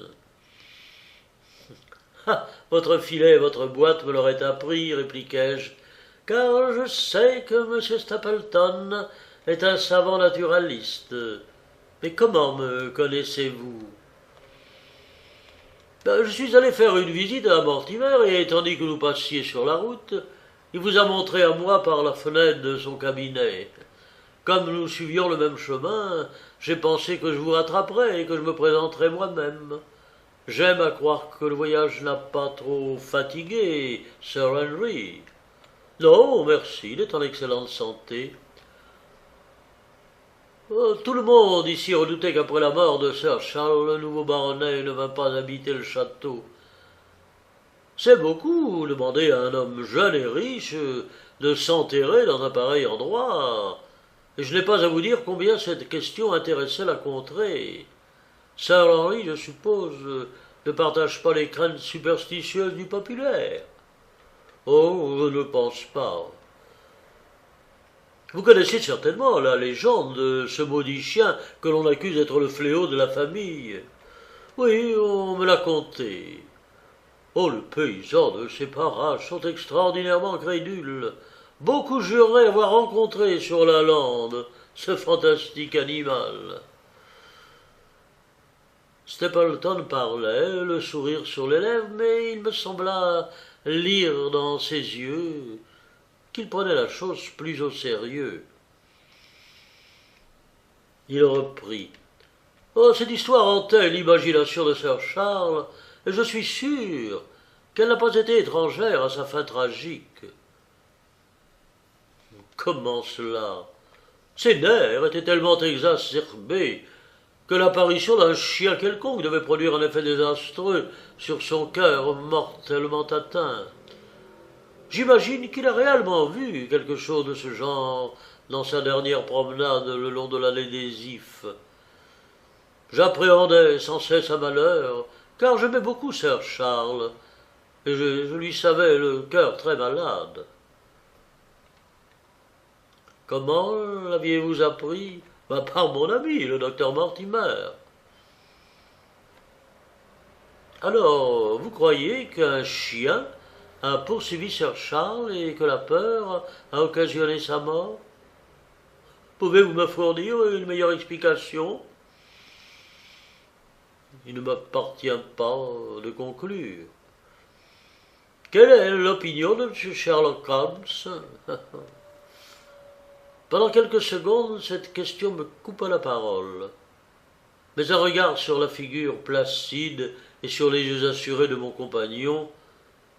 Ah, votre filet et votre boîte me l'auraient appris, répliquai-je, car je sais que M. Stapleton est un savant naturaliste. Mais comment me connaissez-vous? Je suis allé faire une visite à Mortimer et, tandis que nous passiez sur la route, il vous a montré à moi par la fenêtre de son cabinet. Comme nous suivions le même chemin, j'ai pensé que je vous rattraperais et que je me présenterais moi-même. J'aime à croire que le voyage n'a pas trop fatigué Sir Henry. Non, merci, il est en excellente santé. Tout le monde ici redoutait qu'après la mort de Sir Charles, le nouveau baronnet ne vint pas habiter le château. C'est beaucoup demander à un homme jeune et riche de s'enterrer dans un pareil endroit, et je n'ai pas à vous dire combien cette question intéressait la contrée. Sir Henry, je suppose, ne partage pas les craintes superstitieuses du populaire. Oh, je ne pense pas. Vous connaissez certainement la légende de ce maudit chien que l'on accuse d'être le fléau de la famille. Oui, on me l'a conté. Oh, les paysans de ces parages sont extraordinairement crédules. Beaucoup jureraient avoir rencontré sur la lande ce fantastique animal. Stapleton parlait, le sourire sur les lèvres, mais il me sembla lire dans ses yeux qu'il prenait la chose plus au sérieux. Il reprit. « Oh, cette histoire hantait l'imagination de Sir Charles, et je suis sûr qu'elle n'a pas été étrangère à sa fin tragique. Comment cela? Ses nerfs étaient tellement exacerbés que l'apparition d'un chien quelconque devait produire un effet désastreux sur son cœur mortellement atteint. J'imagine qu'il a réellement vu quelque chose de ce genre dans sa dernière promenade le long de l'allée des Ifs. J'appréhendais sans cesse un malheur, car j'aimais beaucoup Sir Charles, et je lui savais le cœur très malade. Comment l'aviez-vous appris? Par mon ami, le docteur Mortimer. Alors, vous croyez qu'un chien a poursuivi Sir Charles et que la peur a occasionné sa mort? Pouvez-vous me fournir une meilleure explication? Il ne m'appartient pas de conclure. Quelle est l'opinion de M. Sherlock Holmes? Pendant quelques secondes, cette question me coupa la parole. Mais un regard sur la figure placide et sur les yeux assurés de mon compagnon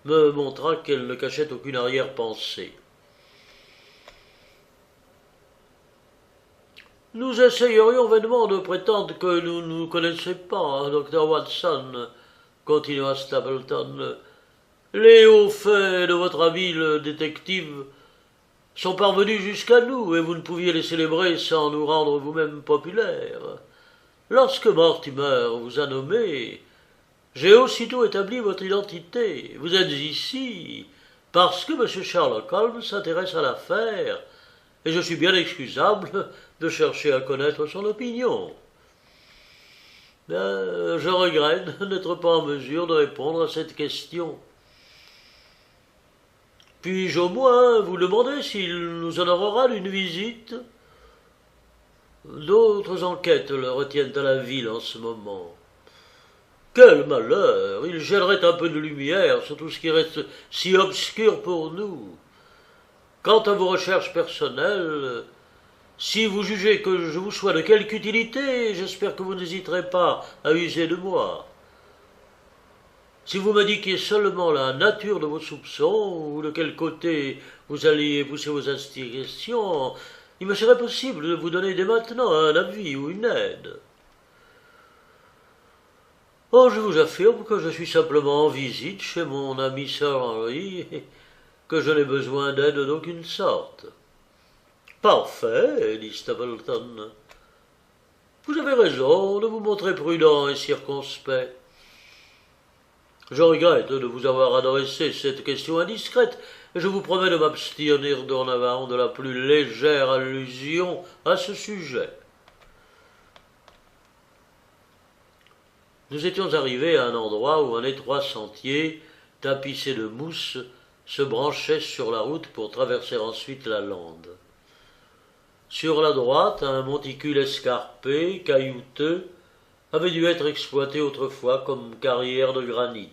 me montra qu'elle ne cachait aucune arrière-pensée. Nous essayerions vainement de prétendre que nous ne nous connaissons pas, Dr. Watson, continua Stapleton. Les hauts faits de votre ami le détective sont parvenus jusqu'à nous, et vous ne pouviez les célébrer sans nous rendre vous-même populaires. Lorsque Mortimer vous a nommé, j'ai aussitôt établi votre identité. Vous êtes ici parce que M. Sherlock Holmes s'intéresse à l'affaire, et je suis bien excusable de chercher à connaître son opinion. Je regrette n'être pas en mesure de répondre à cette question. Puis-je au moins vous demander s'il nous honorera d'une visite? D'autres enquêtes le retiennent à la ville en ce moment. Quel malheur! Il gèlerait un peu de lumière sur tout ce qui reste si obscur pour nous. Quant à vos recherches personnelles, si vous jugez que je vous sois de quelque utilité, j'espère que vous n'hésiterez pas à user de moi. Si vous m'indiquiez seulement la nature de vos soupçons, ou de quel côté vous alliez pousser vos investigations, il me serait possible de vous donner dès maintenant un avis ou une aide. Oh, je vous affirme que je suis simplement en visite chez mon ami Sir Henry, et que je n'ai besoin d'aide d'aucune sorte. Parfait, dit Stapleton. Vous avez raison de vous montrer prudent et circonspect. Je regrette de vous avoir adressé cette question indiscrète, et je vous promets de m'abstenir dorénavant de la plus légère allusion à ce sujet. Nous étions arrivés à un endroit où un étroit sentier, tapissé de mousse, se branchait sur la route pour traverser ensuite la lande. Sur la droite, un monticule escarpé, caillouteux, avait dû être exploité autrefois comme carrière de granit.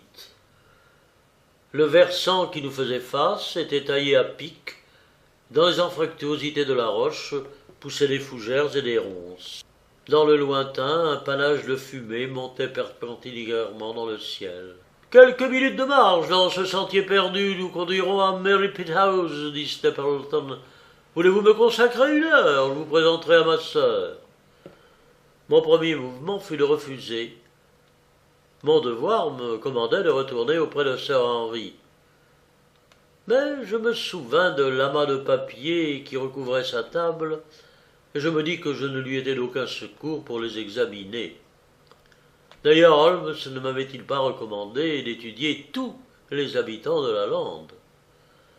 Le versant qui nous faisait face était taillé à pic. Dans les anfractuosités de la roche poussaient des fougères et des ronces. Dans le lointain, un panache de fumée montait perpendiculairement dans le ciel. « Quelques minutes de marche dans ce sentier perdu nous conduirons à Merripit House, dit Stapleton. Voulez-vous me consacrer une heure? Je vous présenterai à ma sœur. » Mon premier mouvement fut de refuser. Mon devoir me commandait de retourner auprès de Sir Henry. Mais je me souvins de l'amas de papier qui recouvrait sa table, et je me dis que je ne lui étais d'aucun secours pour les examiner. D'ailleurs, Holmes ne m'avait-il pas recommandé d'étudier tous les habitants de la lande?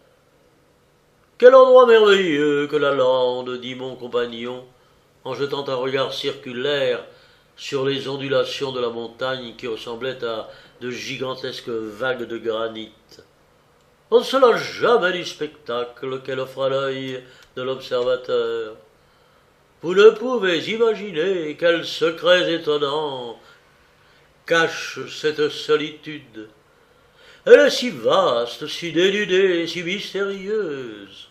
« Quel endroit merveilleux que la lande, dit mon compagnon, en jetant un regard circulaire sur les ondulations de la montagne qui ressemblaient à de gigantesques vagues de granit. On ne se lasse jamais du spectacle qu'elle offre à l'œil de l'observateur. Vous ne pouvez imaginer quels secrets étonnants cache cette solitude. Elle est si vaste, si dénudée, si mystérieuse.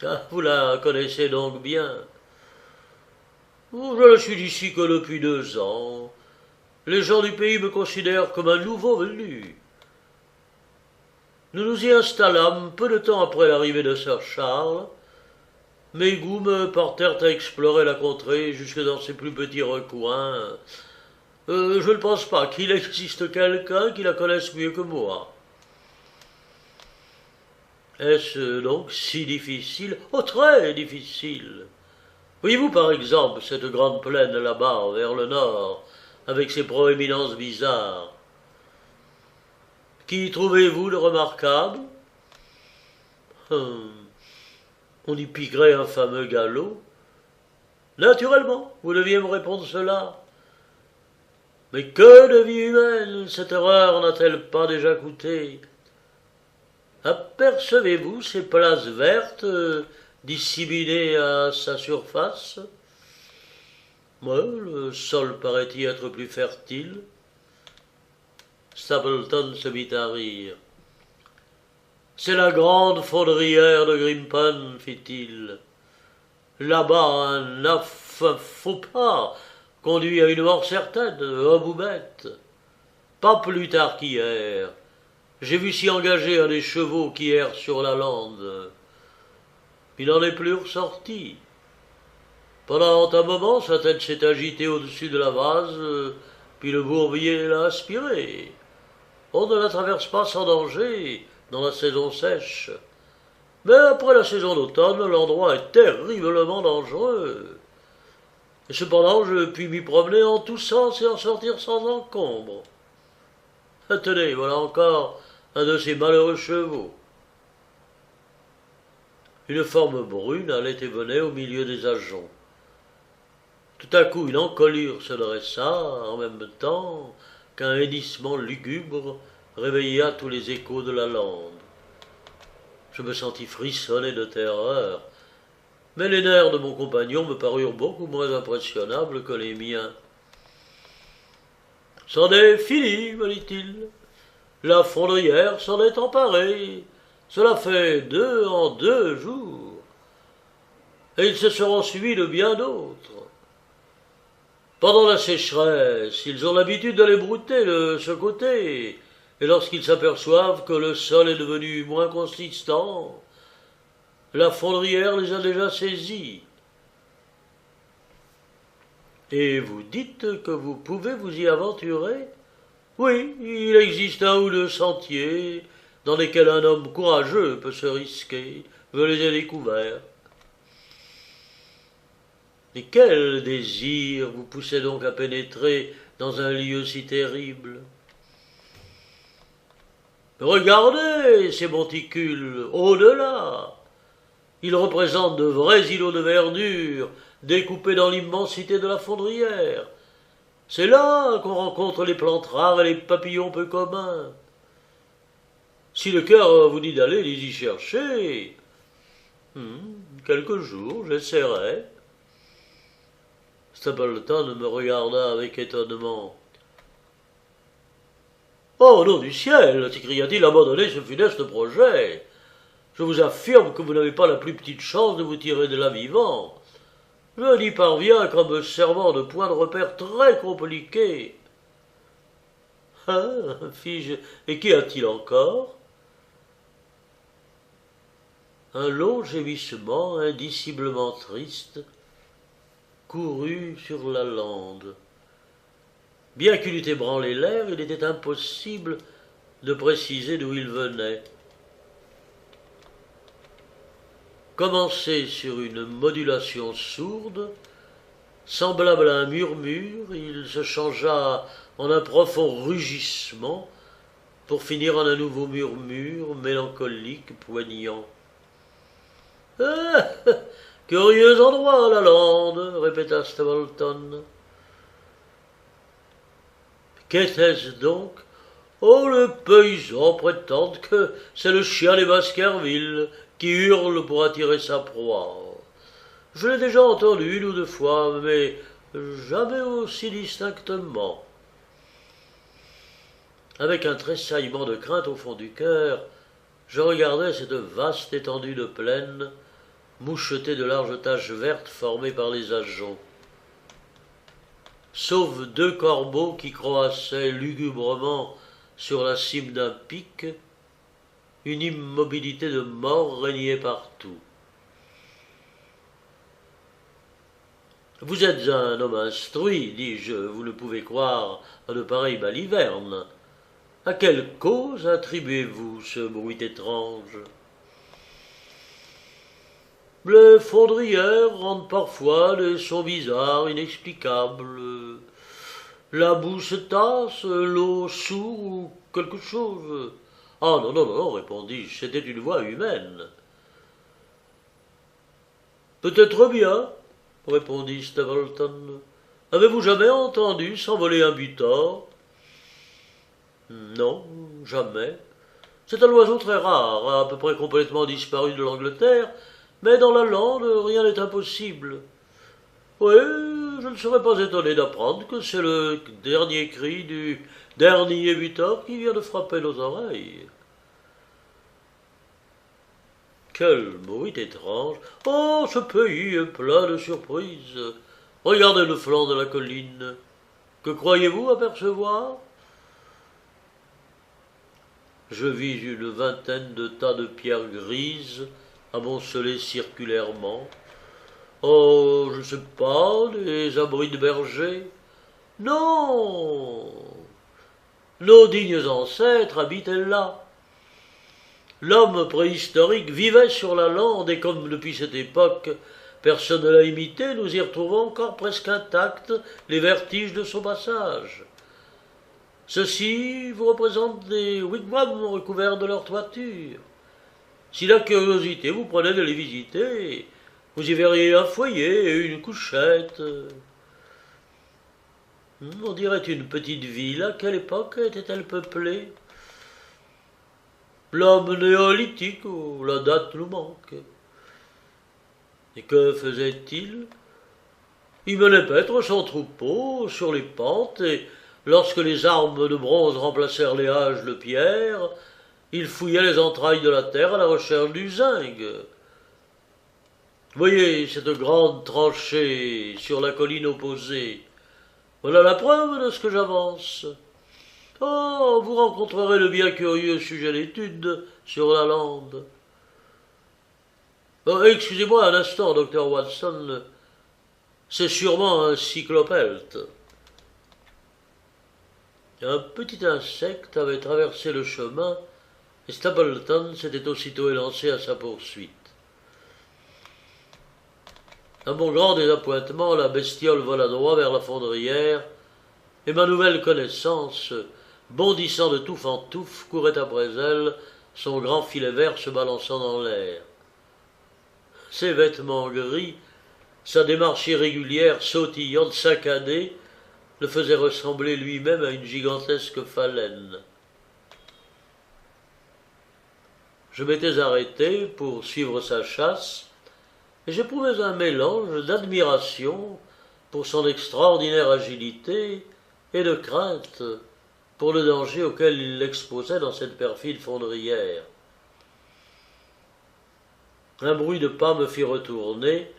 Ah, vous la connaissez donc bien. Je ne suis d'ici que depuis 2 ans. Les gens du pays me considèrent comme un nouveau venu. Nous nous y installâmes peu de temps après l'arrivée de Sir Charles. Mes goûts me portèrent à explorer la contrée jusque dans ses plus petits recoins. Je ne pense pas qu'il existe quelqu'un qui la connaisse mieux que moi. Est-ce donc si difficile? Oh, très difficile. Voyez-vous par exemple cette grande plaine là-bas, vers le nord, avec ses proéminences bizarres. Qu'y trouvez-vous de remarquable? On y piquerait un fameux galop. Naturellement, vous deviez me répondre cela. Mais que de vie humaine cette erreur n'a-t-elle pas déjà coûté? Apercevez-vous ces places vertes disséminées à sa surface? Le sol paraît y être plus fertile. Stapleton se mit à rire. C'est la grande fondrière de Grimpen, fit-il. Là-bas, un faux pas conduit à une mort certaine, homme ou bête. Pas plus tard qu'hier. J'ai vu s'y engager un des chevaux qui errent sur la lande. Il n'en est plus ressorti. Pendant un moment, sa tête s'est agitée au-dessus de la vase, puis le bourbier l'a aspirée. On ne la traverse pas sans danger dans la saison sèche. Mais après la saison d'automne, l'endroit est terriblement dangereux. Et cependant, je puis m'y promener en tous sens et en sortir sans encombre. Tenez, voilà encore un de ces malheureux chevaux. Une forme brune allait et venait au milieu des ajoncs. Tout à coup, une encolure se dressa, en même temps qu'un hennissement lugubre réveilla tous les échos de la lande. Je me sentis frissonner de terreur, mais les nerfs de mon compagnon me parurent beaucoup moins impressionnables que les miens. « C'en est fini, me dit-il. La fondrière s'en est emparée. Cela fait 2 en 2 jours. Et ils se seront suivis de bien d'autres. Pendant la sécheresse, ils ont l'habitude d'aller brouter de ce côté, et lorsqu'ils s'aperçoivent que le sol est devenu moins consistant, la fondrière les a déjà saisis. Et vous dites que vous pouvez vous y aventurer? Oui, il existe 1 ou 2 sentiers dans lesquels un homme courageux peut se risquer. Je les ai découverts. Mais quel désir vous poussait donc à pénétrer dans un lieu si terrible? Regardez ces monticules, au-delà. Ils représentent de vrais îlots de verdure, découpés dans l'immensité de la fondrière. C'est là qu'on rencontre les plantes rares et les papillons peu communs. Si le cœur vous dit d'aller les y chercher, quelques jours, j'essaierai. Stapleton me regarda avec étonnement. « Oh, nom du ciel !» s'écria-t-il, « abandonnez ce funeste projet. Je vous affirme que vous n'avez pas la plus petite chance de vous tirer de là vivant. Je n'y parviens qu'en me servant de points de repère très compliqués. »« Ah, fis-je, et qu'y a-t-il encore ?» Un long gémissement indiciblement triste courut sur la lande. Bien qu'il eût ébranlé l'air, il était impossible de préciser d'où il venait. Commencé sur une modulation sourde, semblable à un murmure, il se changea en un profond rugissement pour finir en un nouveau murmure mélancolique, poignant. « Ah, curieux endroit, la lande !» répéta Stapleton. Qu'était-ce donc? Oh, le paysan prétend que c'est le chien des Baskerville qui hurle pour attirer sa proie. Je l'ai déjà entendu 1 ou 2 fois, mais jamais aussi distinctement. Avec un tressaillement de crainte au fond du cœur, je regardais cette vaste étendue de plaine, mouchetée de larges taches vertes formées par les ajoncs. Sauf 2 corbeaux qui croassaient lugubrement sur la cime d'un pic, Une immobilité de mort régnait partout. « Vous êtes un homme instruit, dis-je, vous ne pouvez croire à de pareilles balivernes. À quelle cause attribuez-vous ce bruit étrange ?» Les fondrières rendent parfois des sons bizarres, inexplicables. La boue se tasse, l'eau sourd ou quelque chose. Ah non, non, non, répondis-je, c'était une voix humaine. Peut-être bien, répondit Stapleton. Avez-vous jamais entendu s'envoler un butor? Non, jamais. C'est un oiseau très rare, à peu près complètement disparu de l'Angleterre, mais dans la lande, rien n'est impossible. Oui, je ne serais pas étonné d'apprendre que c'est le dernier cri du dernier butor qui vient de frapper nos oreilles. Quel bruit étrange! Oh, ce pays est plein de surprises. Regardez le flanc de la colline. Que croyez-vous apercevoir? Je vis une vingtaine de tas de pierres grises amoncelées circulairement. Oh, je ne sais pas, des abris de bergers? Non! Nos dignes ancêtres habitaient là. L'homme préhistorique vivait sur la lande et comme depuis cette époque personne ne l'a imité, nous y retrouvons encore presque intacts les vestiges de son passage. Ceux-ci vous représentent des wigwams recouverts de leur toiture. Si la curiosité vous prenait de les visiter, vous y verriez un foyer et une couchette. On dirait une petite ville. À quelle époque était-elle peuplée? L'homme néolithique, ou la date nous manque. Et que faisait-il? Il menait paître son troupeau sur les pentes, et lorsque les armes de bronze remplacèrent les haches de pierre, il fouillait les entrailles de la terre à la recherche du zinc. Voyez cette grande tranchée sur la colline opposée. Voilà la preuve de ce que j'avance. Oh, vous rencontrerez le bien curieux sujet d'étude sur la lande. Oh, excusez-moi un instant, docteur Watson. C'est sûrement un cyclopelte. Un petit insecte avait traversé le chemin et Stapleton s'était aussitôt élancé à sa poursuite. À mon grand désappointement, la bestiole vola droit vers la fondrière, et ma nouvelle connaissance, bondissant de touffe en touffe, courait après elle, son grand filet vert se balançant dans l'air. Ses vêtements gris, sa démarche irrégulière, sautillante, saccadée, le faisaient ressembler lui-même à une gigantesque phalène. Je m'étais arrêté pour suivre sa chasse, et j'éprouvais un mélange d'admiration pour son extraordinaire agilité et de crainte pour le danger auquel il l'exposait dans cette perfide fondrière. Un bruit de pas me fit retourner,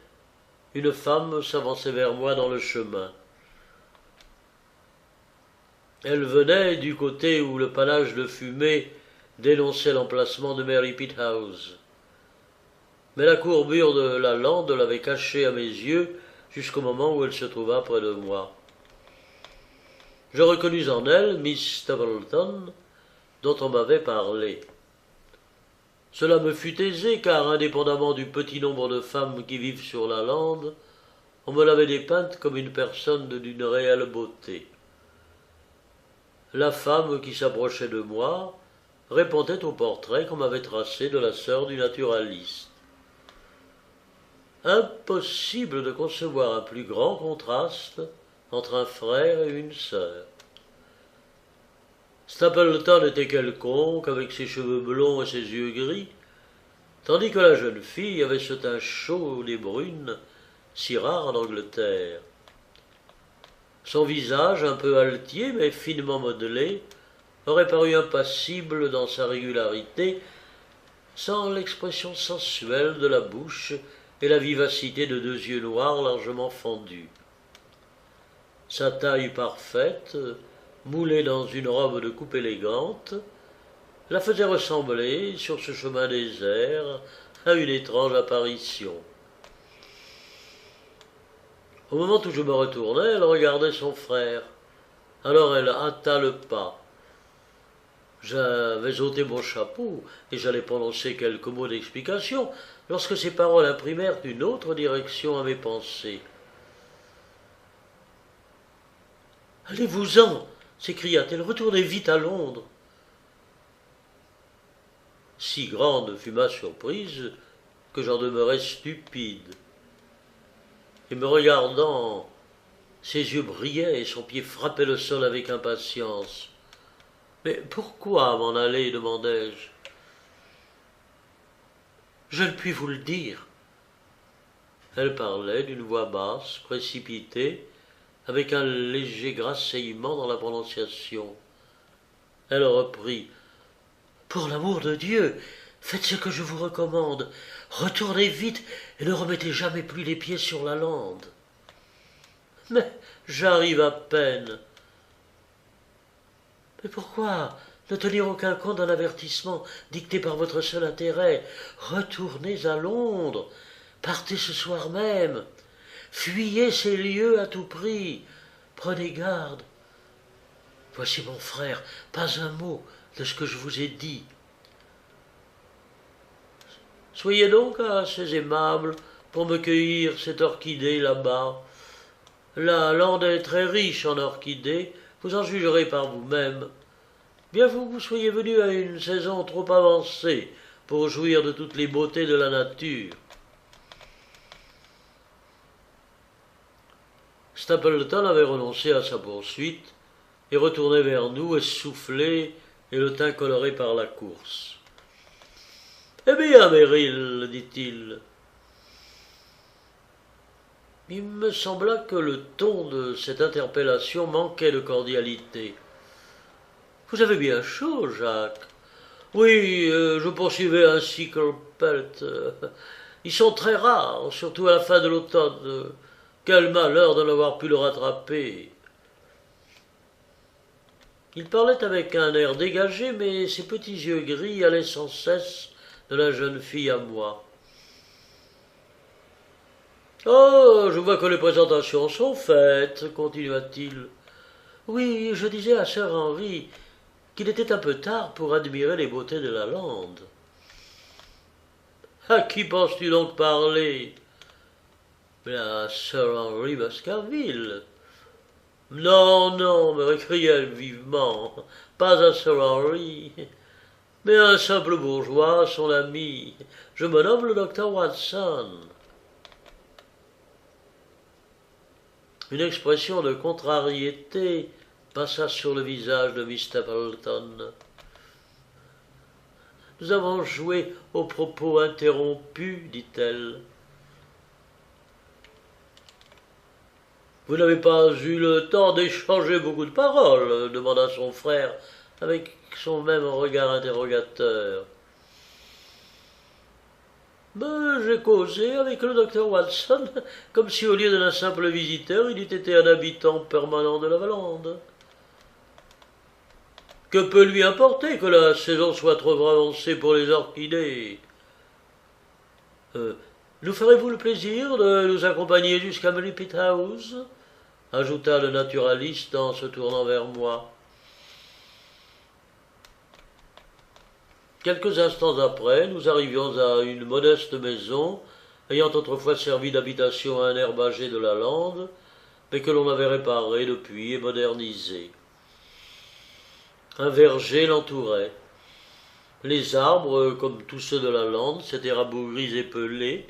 une femme s'avançait vers moi dans le chemin. Elle venait du côté où le panache de fumée dénonçait l'emplacement de Mary Pitt House. Mais la courbure de la lande l'avait cachée à mes yeux jusqu'au moment où elle se trouva près de moi. Je reconnus en elle Miss Stapleton, dont on m'avait parlé. Cela me fut aisé, car indépendamment du petit nombre de femmes qui vivent sur la lande, on me l'avait dépeinte comme une personne d'une réelle beauté. La femme qui s'approchait de moi répondait au portrait qu'on m'avait tracé de la sœur du naturaliste. Impossible de concevoir un plus grand contraste entre un frère et une sœur. Stapleton était quelconque, avec ses cheveux blonds et ses yeux gris, tandis que la jeune fille avait ce teint chaud et brune, si rare en Angleterre. Son visage, un peu altier mais finement modelé, aurait paru impassible dans sa régularité, sans l'expression sensuelle de la bouche et la vivacité de deux yeux noirs largement fendus. Sa taille parfaite, moulée dans une robe de coupe élégante, la faisait ressembler, sur ce chemin désert, à une étrange apparition. Au moment où je me retournais, elle regardait son frère. Alors elle hâta le pas. J'avais ôté mon chapeau et j'allais prononcer quelques mots d'explication lorsque ces paroles imprimèrent une autre direction à mes pensées. « Allez-vous-en » s'écria-t-elle, « retournez vite à Londres. » Si grande fut ma surprise que j'en demeurai stupide. Et me regardant, ses yeux brillaient et son pied frappait le sol avec impatience. « Mais pourquoi m'en aller ?» demandai-je. « Je ne puis vous le dire. » Elle parlait d'une voix basse, précipitée, avec un léger grasseyement dans la prononciation. Elle reprit. « Pour l'amour de Dieu, faites ce que je vous recommande. Retournez vite et ne remettez jamais plus les pieds sur la lande. »« Mais j'arrive à peine. »« Mais pourquoi ne tenir aucun compte d'un avertissement dicté par votre seul intérêt? Retournez à Londres. Partez ce soir même. Fuyez ces lieux à tout prix. Prenez garde. Voici mon frère, pas un mot de ce que je vous ai dit. Soyez donc assez aimable pour me cueillir cette orchidée là-bas. La lande est très riche en orchidées, vous en jugerez par vous-même. Bien que vous soyez venu à une saison trop avancée pour jouir de toutes les beautés de la nature. Stapleton avait renoncé à sa poursuite et retournait vers nous, essoufflé et le teint coloré par la course. « Eh bien, Merrill, dit-il. » Il me sembla que le ton de cette interpellation manquait de cordialité. « Vous avez bien chaud, Jacques. »« Oui, je poursuivais un cyclepelt. Ils sont très rares, surtout à la fin de l'automne. Quel malheur de n'avoir pu le rattraper. » Il parlait avec un air dégagé, mais ses petits yeux gris allaient sans cesse de la jeune fille à moi. « Oh, je vois que les présentations sont faites, continua-t-il. Oui, je disais à Sir Henry qu'il était un peu tard pour admirer les beautés de la lande. »« À qui penses-tu donc parler ?»« Mais à Sir Henry Baskerville. »« Non, non, me récria-t-elle vivement, pas à Sir Henry, mais à un simple bourgeois, son ami. Je me nomme le docteur Watson. » Une expression de contrariété passa sur le visage de Miss Stapleton. « Nous avons joué aux propos interrompus, dit-elle. « Vous n'avez pas eu le temps d'échanger beaucoup de paroles, demanda son frère, avec son même regard interrogateur. Ben, j'ai causé avec le docteur Watson, comme si au lieu d'un simple visiteur, il eût été un habitant permanent de la lande. Que peut lui importer que la saison soit trop avancée pour les orchidées? Nous ferez-vous le plaisir de nous accompagner jusqu'à Merripit House? Ajouta le naturaliste en se tournant vers moi. Quelques instants après, nous arrivions à une modeste maison, ayant autrefois servi d'habitation à un herbager de la lande, mais que l'on avait réparé depuis et modernisé. Un verger l'entourait. Les arbres, comme tous ceux de la lande, s'étaient rabougris et pelés.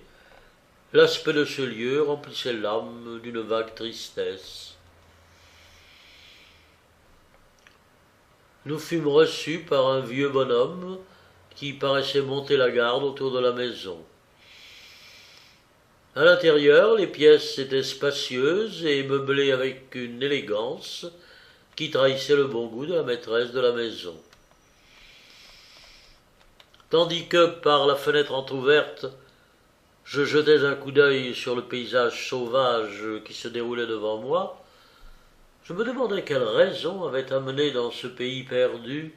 L'aspect de ce lieu remplissait l'âme d'une vague tristesse. Nous fûmes reçus par un vieux bonhomme qui paraissait monter la garde autour de la maison. À l'intérieur, les pièces étaient spacieuses et meublées avec une élégance qui trahissait le bon goût de la maîtresse de la maison. Tandis que, par la fenêtre entr'ouverte, je jetais un coup d'œil sur le paysage sauvage qui se déroulait devant moi, je me demandais quelle raison avait amené dans ce pays perdu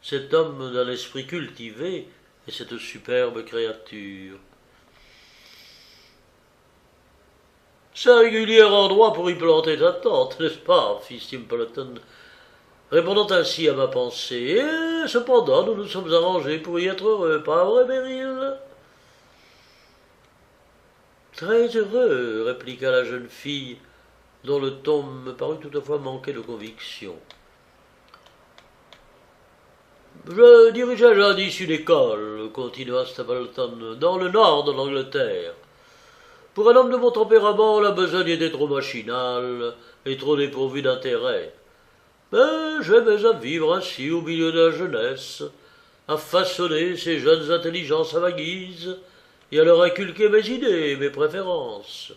cet homme d'un esprit cultivé et cette superbe créature. Singulier endroit pour y planter ta tente, n'est-ce pas, fit Simpleton, répondant ainsi à ma pensée. Et cependant, nous nous sommes arrangés pour y être heureux, pas vrai, Beryl? Très heureux, répliqua la jeune fille, dont le ton me parut toutefois manquer de conviction. Je dirigeais jadis une école, continua Stapleton, dans le nord de l'Angleterre. Pour un homme de mon tempérament, la besogne était trop machinale et trop dépourvue d'intérêt. Mais j'aimais à vivre ainsi au milieu de la jeunesse, à façonner ces jeunes intelligences à ma guise et à leur inculquer mes idées, mes préférences.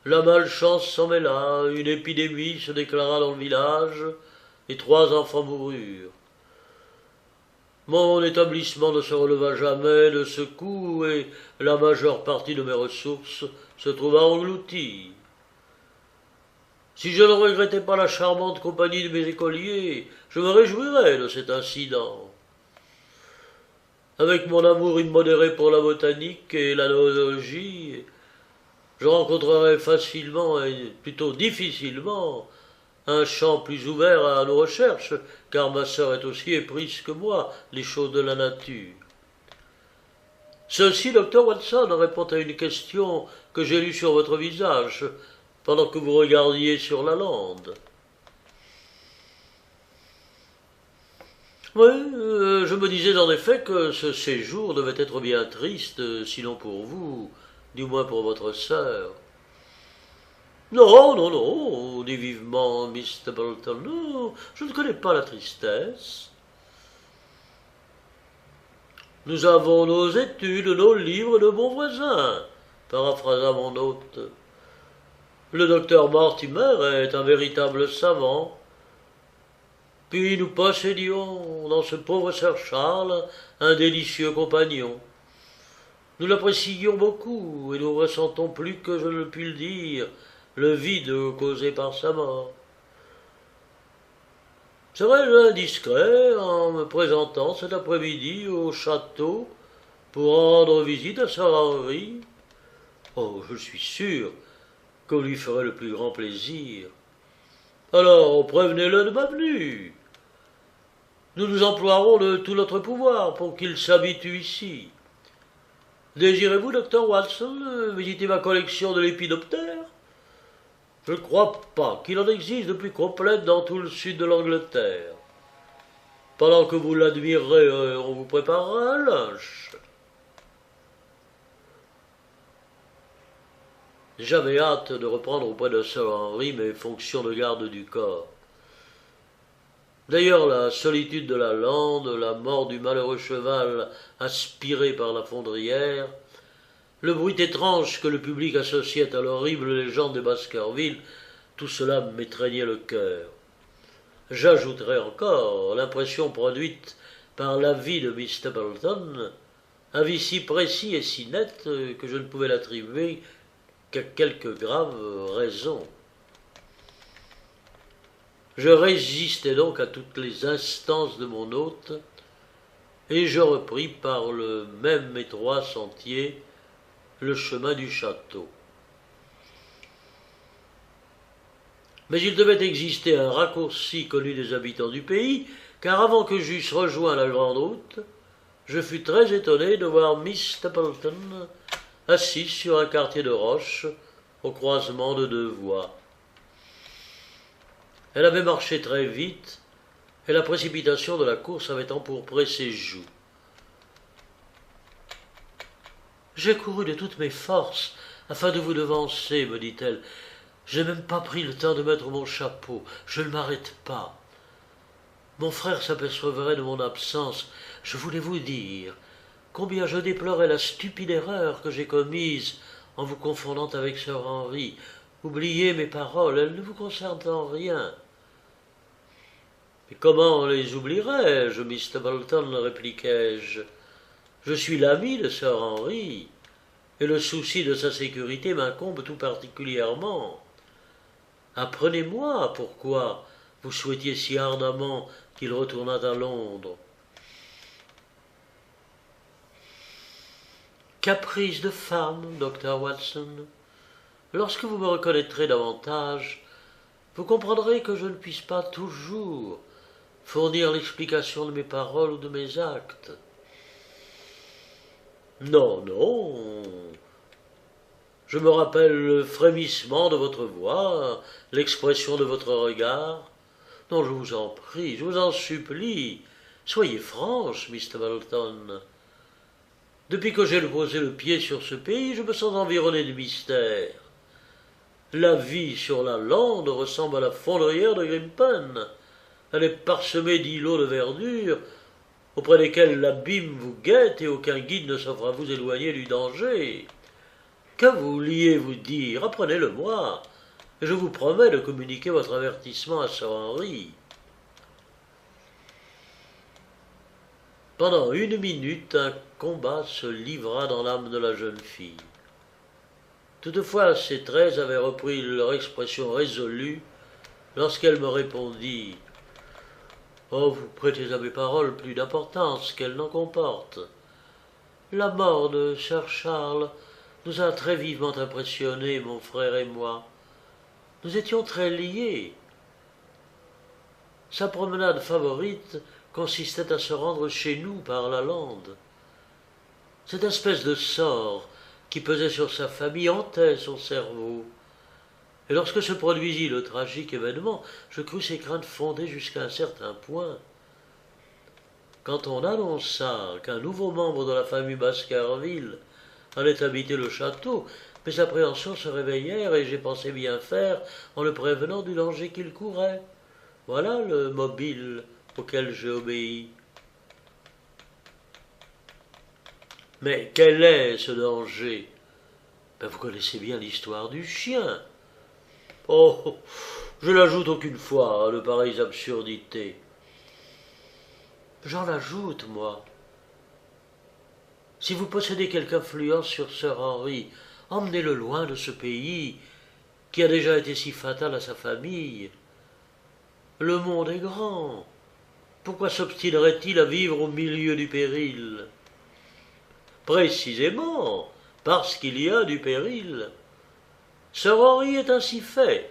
La malchance s'en mêla, une épidémie se déclara dans le village et 3 enfants moururent. Mon établissement ne se releva jamais de ce coup et la majeure partie de mes ressources se trouva engloutie. Si je ne regrettais pas la charmante compagnie de mes écoliers, je me réjouirais de cet incident. Avec mon amour immodéré pour la botanique et la zoologie, je rencontrerais facilement et plutôt difficilement un champ plus ouvert à nos recherches, car ma sœur est aussi éprise que moi des choses de la nature. Ceci, docteur Watson, répond à une question que j'ai lue sur votre visage pendant que vous regardiez sur la lande. Oui, je me disais en effet que ce séjour devait être bien triste, sinon pour vous, du moins pour votre sœur. Non, non, non, dit vivement Miss Stapleton, non, je ne connais pas la tristesse. Nous avons nos études, nos livres, de bons voisins, paraphrasa mon hôte. Le docteur Mortimer est un véritable savant. Puis nous possédions dans ce pauvre Sir Charles un délicieux compagnon. Nous l'apprécions beaucoup et nous ressentons plus que je ne puis le dire le vide causé par sa mort. Serais-je indiscret en me présentant cet après-midi au château pour rendre visite à Sir Henry? Oh, je suis sûr qu'on lui ferait le plus grand plaisir. Alors, prévenez-le de ma venue. Nous nous emploierons de tout notre pouvoir pour qu'il s'habitue ici. Désirez-vous, docteur Watson, visiter ma collection de lépidoptères? Je ne crois pas qu'il en existe de plus complète dans tout le sud de l'Angleterre. Pendant que vous l'admirerez, on vous préparera un lunch. J'avais hâte de reprendre auprès de Sir Henry mes fonctions de garde du corps. D'ailleurs, la solitude de la lande, la mort du malheureux cheval aspiré par la fondrière, le bruit étrange que le public associait à l'horrible légende des Baskerville, tout cela m'étreignait le cœur. J'ajouterai encore l'impression produite par l'avis de Miss Stapleton, avis si précis et si net que je ne pouvais l'attribuer qu'à quelques graves raisons. Je résistai donc à toutes les instances de mon hôte, et je repris par le même étroit sentier le chemin du château. Mais il devait exister un raccourci connu des habitants du pays, car avant que j'eusse rejoint la grande route, je fus très étonné de voir Miss Stapleton assise sur un quartier de roche au croisement de 2 voies. Elle avait marché très vite, et la précipitation de la course avait empourpré ses joues. « J'ai couru de toutes mes forces afin de vous devancer, me dit-elle. Je n'ai même pas pris le temps de mettre mon chapeau, je ne m'arrête pas. Mon frère s'apercevrait de mon absence. Je voulais vous dire combien je déplorais la stupide erreur que j'ai commise en vous confondant avec Sir Henry. Oubliez mes paroles, elles ne vous concernent en rien. » « Mais comment les oublierais-je, Miss Stapleton, répliquai-je. Je suis l'ami de Sir Henry, et le souci de sa sécurité m'incombe tout particulièrement. Apprenez-moi pourquoi, vous souhaitiez si ardemment qu'il retournât à Londres. Caprice de femme, docteur Watson. Lorsque vous me reconnaîtrez davantage, vous comprendrez que je ne puisse pas toujours fournir l'explication de mes paroles ou de mes actes. Non, non. Je me rappelle le frémissement de votre voix, l'expression de votre regard. Non, je vous en prie, je vous en supplie, soyez franche, Miss Stapleton. Depuis que j'ai posé le pied sur ce pays, je me sens environné de mystères. La vie sur la lande ressemble à la fondrière de Grimpen. Elle est parsemée d'îlots de verdure, auprès desquels l'abîme vous guette et aucun guide ne s'offre à vous éloigner du danger. Que vouliez-vous dire? Apprenez-le-moi, et je vous promets de communiquer votre avertissement à Sir Henry. Pendant 1 minute, un combat se livra dans l'âme de la jeune fille. Toutefois, ses traits avaient repris leur expression résolue lorsqu'elle me répondit « Oh, vous prêtez à mes paroles plus d'importance qu'elles n'en comportent. La mort de Sir Charles nous a très vivement impressionnés, mon frère et moi. Nous étions très liés. Sa promenade favorite consistait à se rendre chez nous par la lande. Cette espèce de sort qui pesait sur sa famille hantait son cerveau. Et lorsque se produisit le tragique événement, je crus ses craintes fondées jusqu'à un certain point. Quand on annonça qu'un nouveau membre de la famille Baskerville allait habiter le château, mes appréhensions se réveillèrent et j'ai pensé bien faire en le prévenant du danger qu'il courait. Voilà le mobile auquel j'ai obéi. Mais quel est ce danger? Vous connaissez bien l'histoire du chien. Oh, je n'ajoute aucune fois à de pareilles absurdités. J'en ajoute, moi. Si vous possédez quelque influence sur Sir Henry, emmenez-le loin de ce pays qui a déjà été si fatal à sa famille. Le monde est grand. Pourquoi s'obstinerait-il à vivre au milieu du péril? Précisément, parce qu'il y a du péril. Sir Henry est ainsi fait.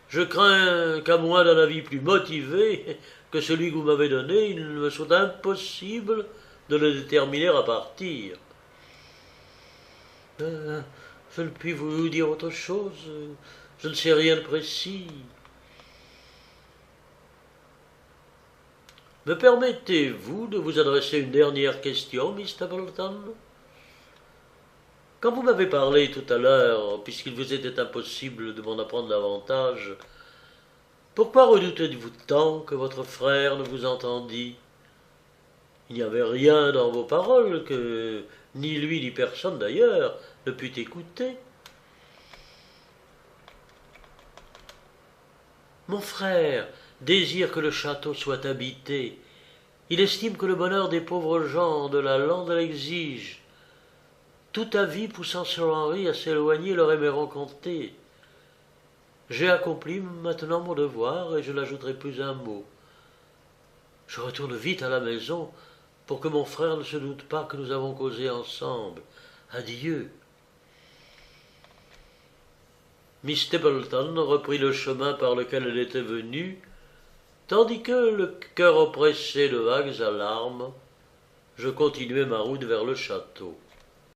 Je crains qu'à moins d'un avis plus motivé que celui que vous m'avez donné, il ne me soit impossible de le déterminer à partir. Je ne puis vous dire autre chose. Je ne sais rien de précis. Me permettez-vous de vous adresser une dernière question, Miss Stapleton? Quand vous m'avez parlé tout à l'heure, puisqu'il vous était impossible de m'en apprendre davantage, pourquoi redoutez-vous tant que votre frère ne vous entendît? Il n'y avait rien dans vos paroles que ni lui ni personne d'ailleurs ne put écouter. Mon frère désire que le château soit habité. Il estime que le bonheur des pauvres gens de la lande l'exige. Tout avis poussant Sir Henry à s'éloigner leur est compté. J'ai accompli maintenant mon devoir et je n'ajouterai plus un mot. Je retourne vite à la maison pour que mon frère ne se doute pas que nous avons causé ensemble. Adieu. Miss Stapleton reprit le chemin par lequel elle était venue, tandis que, le cœur oppressé de vagues alarmes, je continuai ma route vers le château.